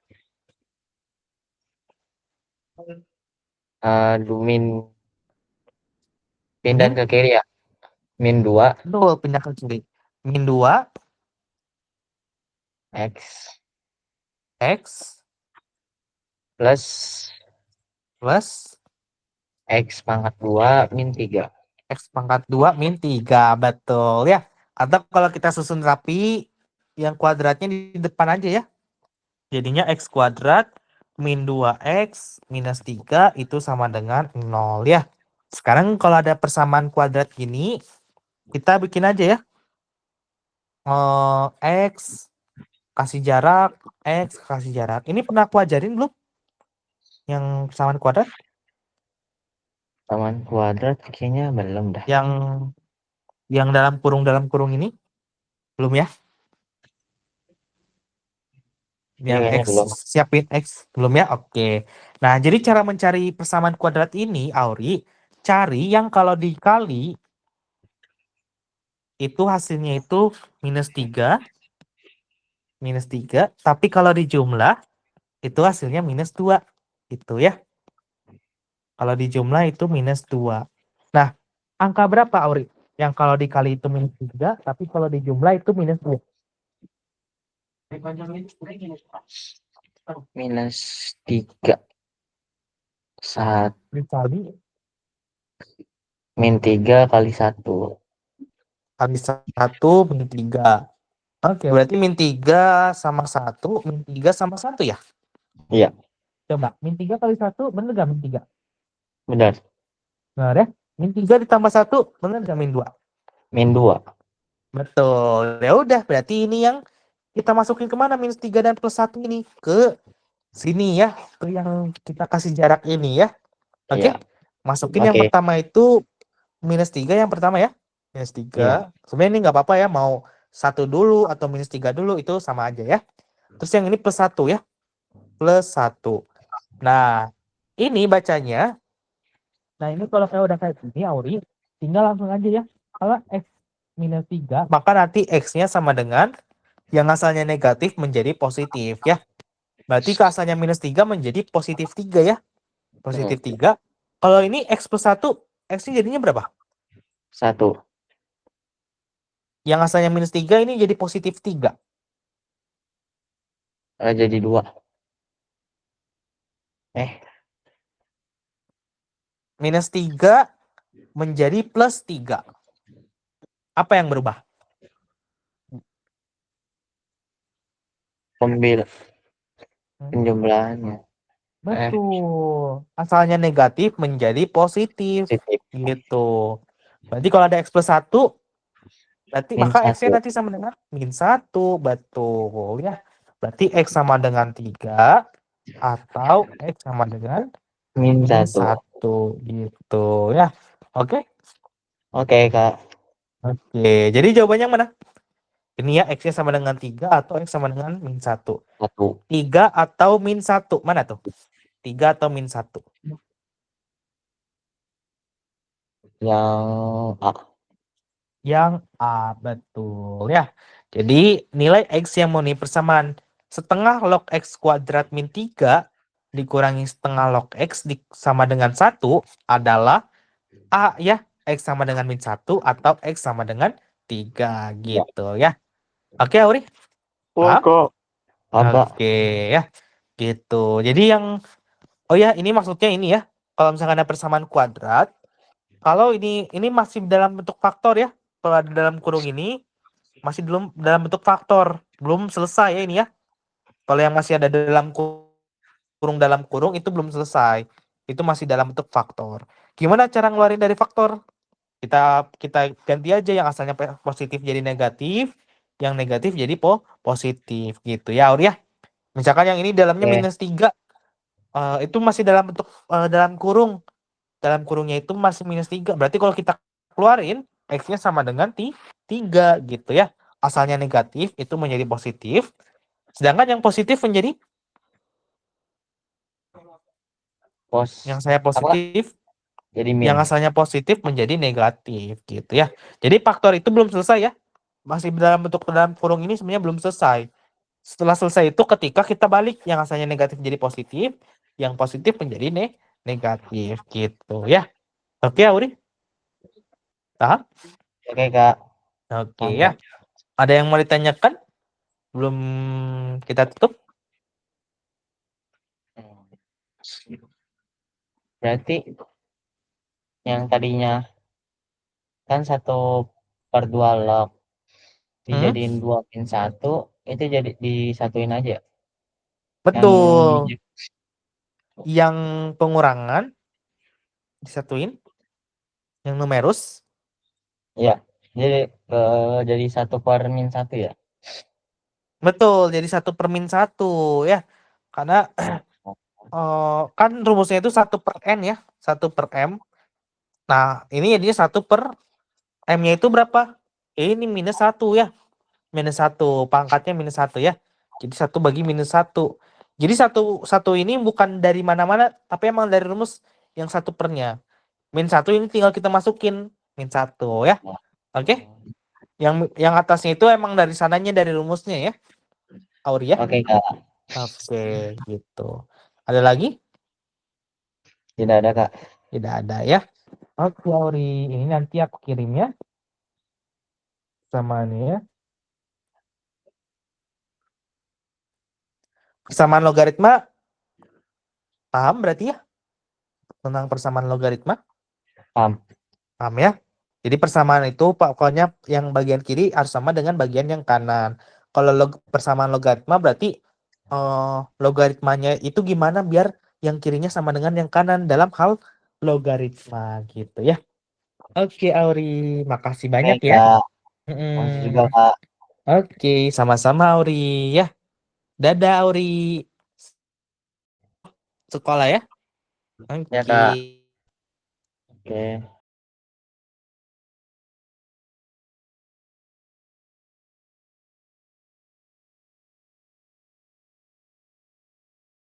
Pindah ke kiri ya. Min 2 Betul, pindah ke kiri. Min 2 X x plus plus X pangkat 2 min 3. x pangkat 2 min 3. Betul ya. Atau kalau kita susun rapi, yang kuadratnya di depan aja ya. Jadinya x kuadrat min 2x minus 3 itu sama dengan 0 ya. Sekarang kalau ada persamaan kuadrat gini, kita bikin aja ya. X kasih jarak, X kasih jarak. Ini pernah aku ajarin belum? Yang persamaan kuadrat? Persamaan kuadrat kayaknya belum dah. Yang dalam kurung ini? Belum ya? Yang Kayaknya X, belum. siapin X. Belum ya? Oke. Nah, jadi cara mencari persamaan kuadrat ini, Auri, cari yang kalau dikali itu hasilnya itu minus 3, tapi kalau dijumlah itu hasilnya minus 2. Itu ya. Kalau dijumlah itu minus 2. Nah, angka berapa, Auri? Yang kalau dikali itu minus 3, tapi kalau dijumlah itu minus 2. Minus 3. 1 Dikali min 3 kali 1. kali 1 min 3. Oke, berarti min 3 sama 1, min 3 sama 1 ya? Iya. Coba, min 3 kali 1, bener gak min 3? Benar. Benar ya? Min 3 ditambah 1, bener gak min 2? Min 2. Betul. Ya udah, berarti ini yang kita masukin kemana? Minus 3 dan plus 1 ini. Ke sini ya. Ke yang kita kasih jarak ini ya. Oke? Iya. Masukin yang Oke. pertama itu minus 3 yang pertama ya. Minus 3. Sebenarnya ini nggak apa-apa ya. Mau 1 dulu atau minus 3 dulu. Itu sama aja ya. Terus yang ini plus 1 ya. Plus 1. Nah, ini bacanya. Nah, ini kalau saya udah kayak gini, Auri, tinggal langsung aja ya. Kalau X minus 3, maka nanti X-nya sama dengan yang asalnya negatif menjadi positif ya. Berarti ke asalnya -3 menjadi +3 ya. +3. Kalau ini X plus 1, X-nya jadinya berapa? 1. Yang asalnya -3 ini jadi +3. Jadi 2. -3 menjadi +3. Apa yang berubah? Penjumlahannya. Betul. Asalnya negatif menjadi positif. Positif. Gitu. Berarti kalau ada X plus 1, berarti Min maka X-nya 1. nanti sama dengan -1. Betul ya. Berarti X sama dengan 3 atau X sama dengan Min 1. -1 gitu ya. Oke. Oke, Kak. Oke. Jadi jawabannya mana? Ini ya X-nya sama dengan 3 atau X sama dengan -1. 1. 3 atau -1. Mana tuh? 3 atau -1. Yang A. Yang A, betul ya. Jadi nilai X yang memenuhi persamaan setengah log X kuadrat -3 dikurangi setengah log X sama dengan 1 adalah A ya. X sama dengan -1 atau X sama dengan 3 gitu ya. Oke, Auri? Paham? Apa? Oke ya. Gitu. Jadi oh ya, ini maksudnya ini ya. Kalau misalkan ada persamaan kuadrat, kalau ini masih dalam bentuk faktor ya. Kalau ada dalam kurung ini masih belum dalam bentuk faktor, belum selesai ya ini ya. Kalau yang masih ada dalam kurung itu belum selesai. Itu masih dalam bentuk faktor. Gimana cara ngeluarin dari faktor? Kita ganti aja yang asalnya positif jadi negatif, yang negatif jadi positif gitu ya, Aur ya. Misalkan yang ini dalamnya -3, itu masih dalam bentuk dalam kurung. Dalam kurungnya itu masih -3. Berarti kalau kita keluarin X-nya sama dengan 3 gitu ya. Asalnya negatif itu menjadi positif. Sedangkan yang positif menjadi yang saya Apa? positif, Jadi yang min. asalnya positif menjadi negatif gitu ya. Jadi faktor itu belum selesai ya. Masih dalam bentuk dalam kurung ini sebenarnya belum selesai. Setelah selesai itu ketika kita balik yang asalnya negatif jadi positif, yang positif menjadi negatif gitu ya. Oke, Auri? Paham? Oke, Kak. Oke ya. Mantap. Ada yang mau ditanyakan? Belum kita tutup? Berarti yang tadinya kan 1/2 log Hmm? dijadiin 2/1 itu jadi disatuin aja. Yang Betul. Yang pengurangan disatuin, yang numerus. ya, jadi 1/-1 ya. Betul, jadi 1/-1 ya. Karena kan rumusnya itu 1/n ya, 1/m. Nah, ini jadinya 1/m-nya itu berapa? Ini -1 ya. -1, pangkatnya -1 ya. Jadi 1/-1. Jadi satu ini bukan dari mana-mana, tapi emang dari rumus yang 1/nya. -1 ini tinggal kita masukin -1 ya. Oke? Yang atasnya itu emang dari sananya dari rumusnya ya, Auri ya. Oke, Kak. Oke, gitu. Ada lagi? Tidak ada, Kak. Tidak ada ya. Oke, Auri. Ini nanti aku kirimnya sama ini ya. Persamaan logaritma paham berarti ya? Tentang persamaan logaritma? Paham. Paham ya? Jadi persamaan itu pokoknya yang bagian kiri harus sama dengan bagian yang kanan. Kalau persamaan logaritma berarti logaritmanya itu gimana biar yang kirinya sama dengan yang kanan dalam hal logaritma gitu ya. Oke, Auri, makasih banyak Oke, ya. Kak. Masih juga, Mm-mm. Kak. Oke, sama-sama Auri ya. Dadah Auri. Sekolah ya. Ya, Oke. Kak. Oke.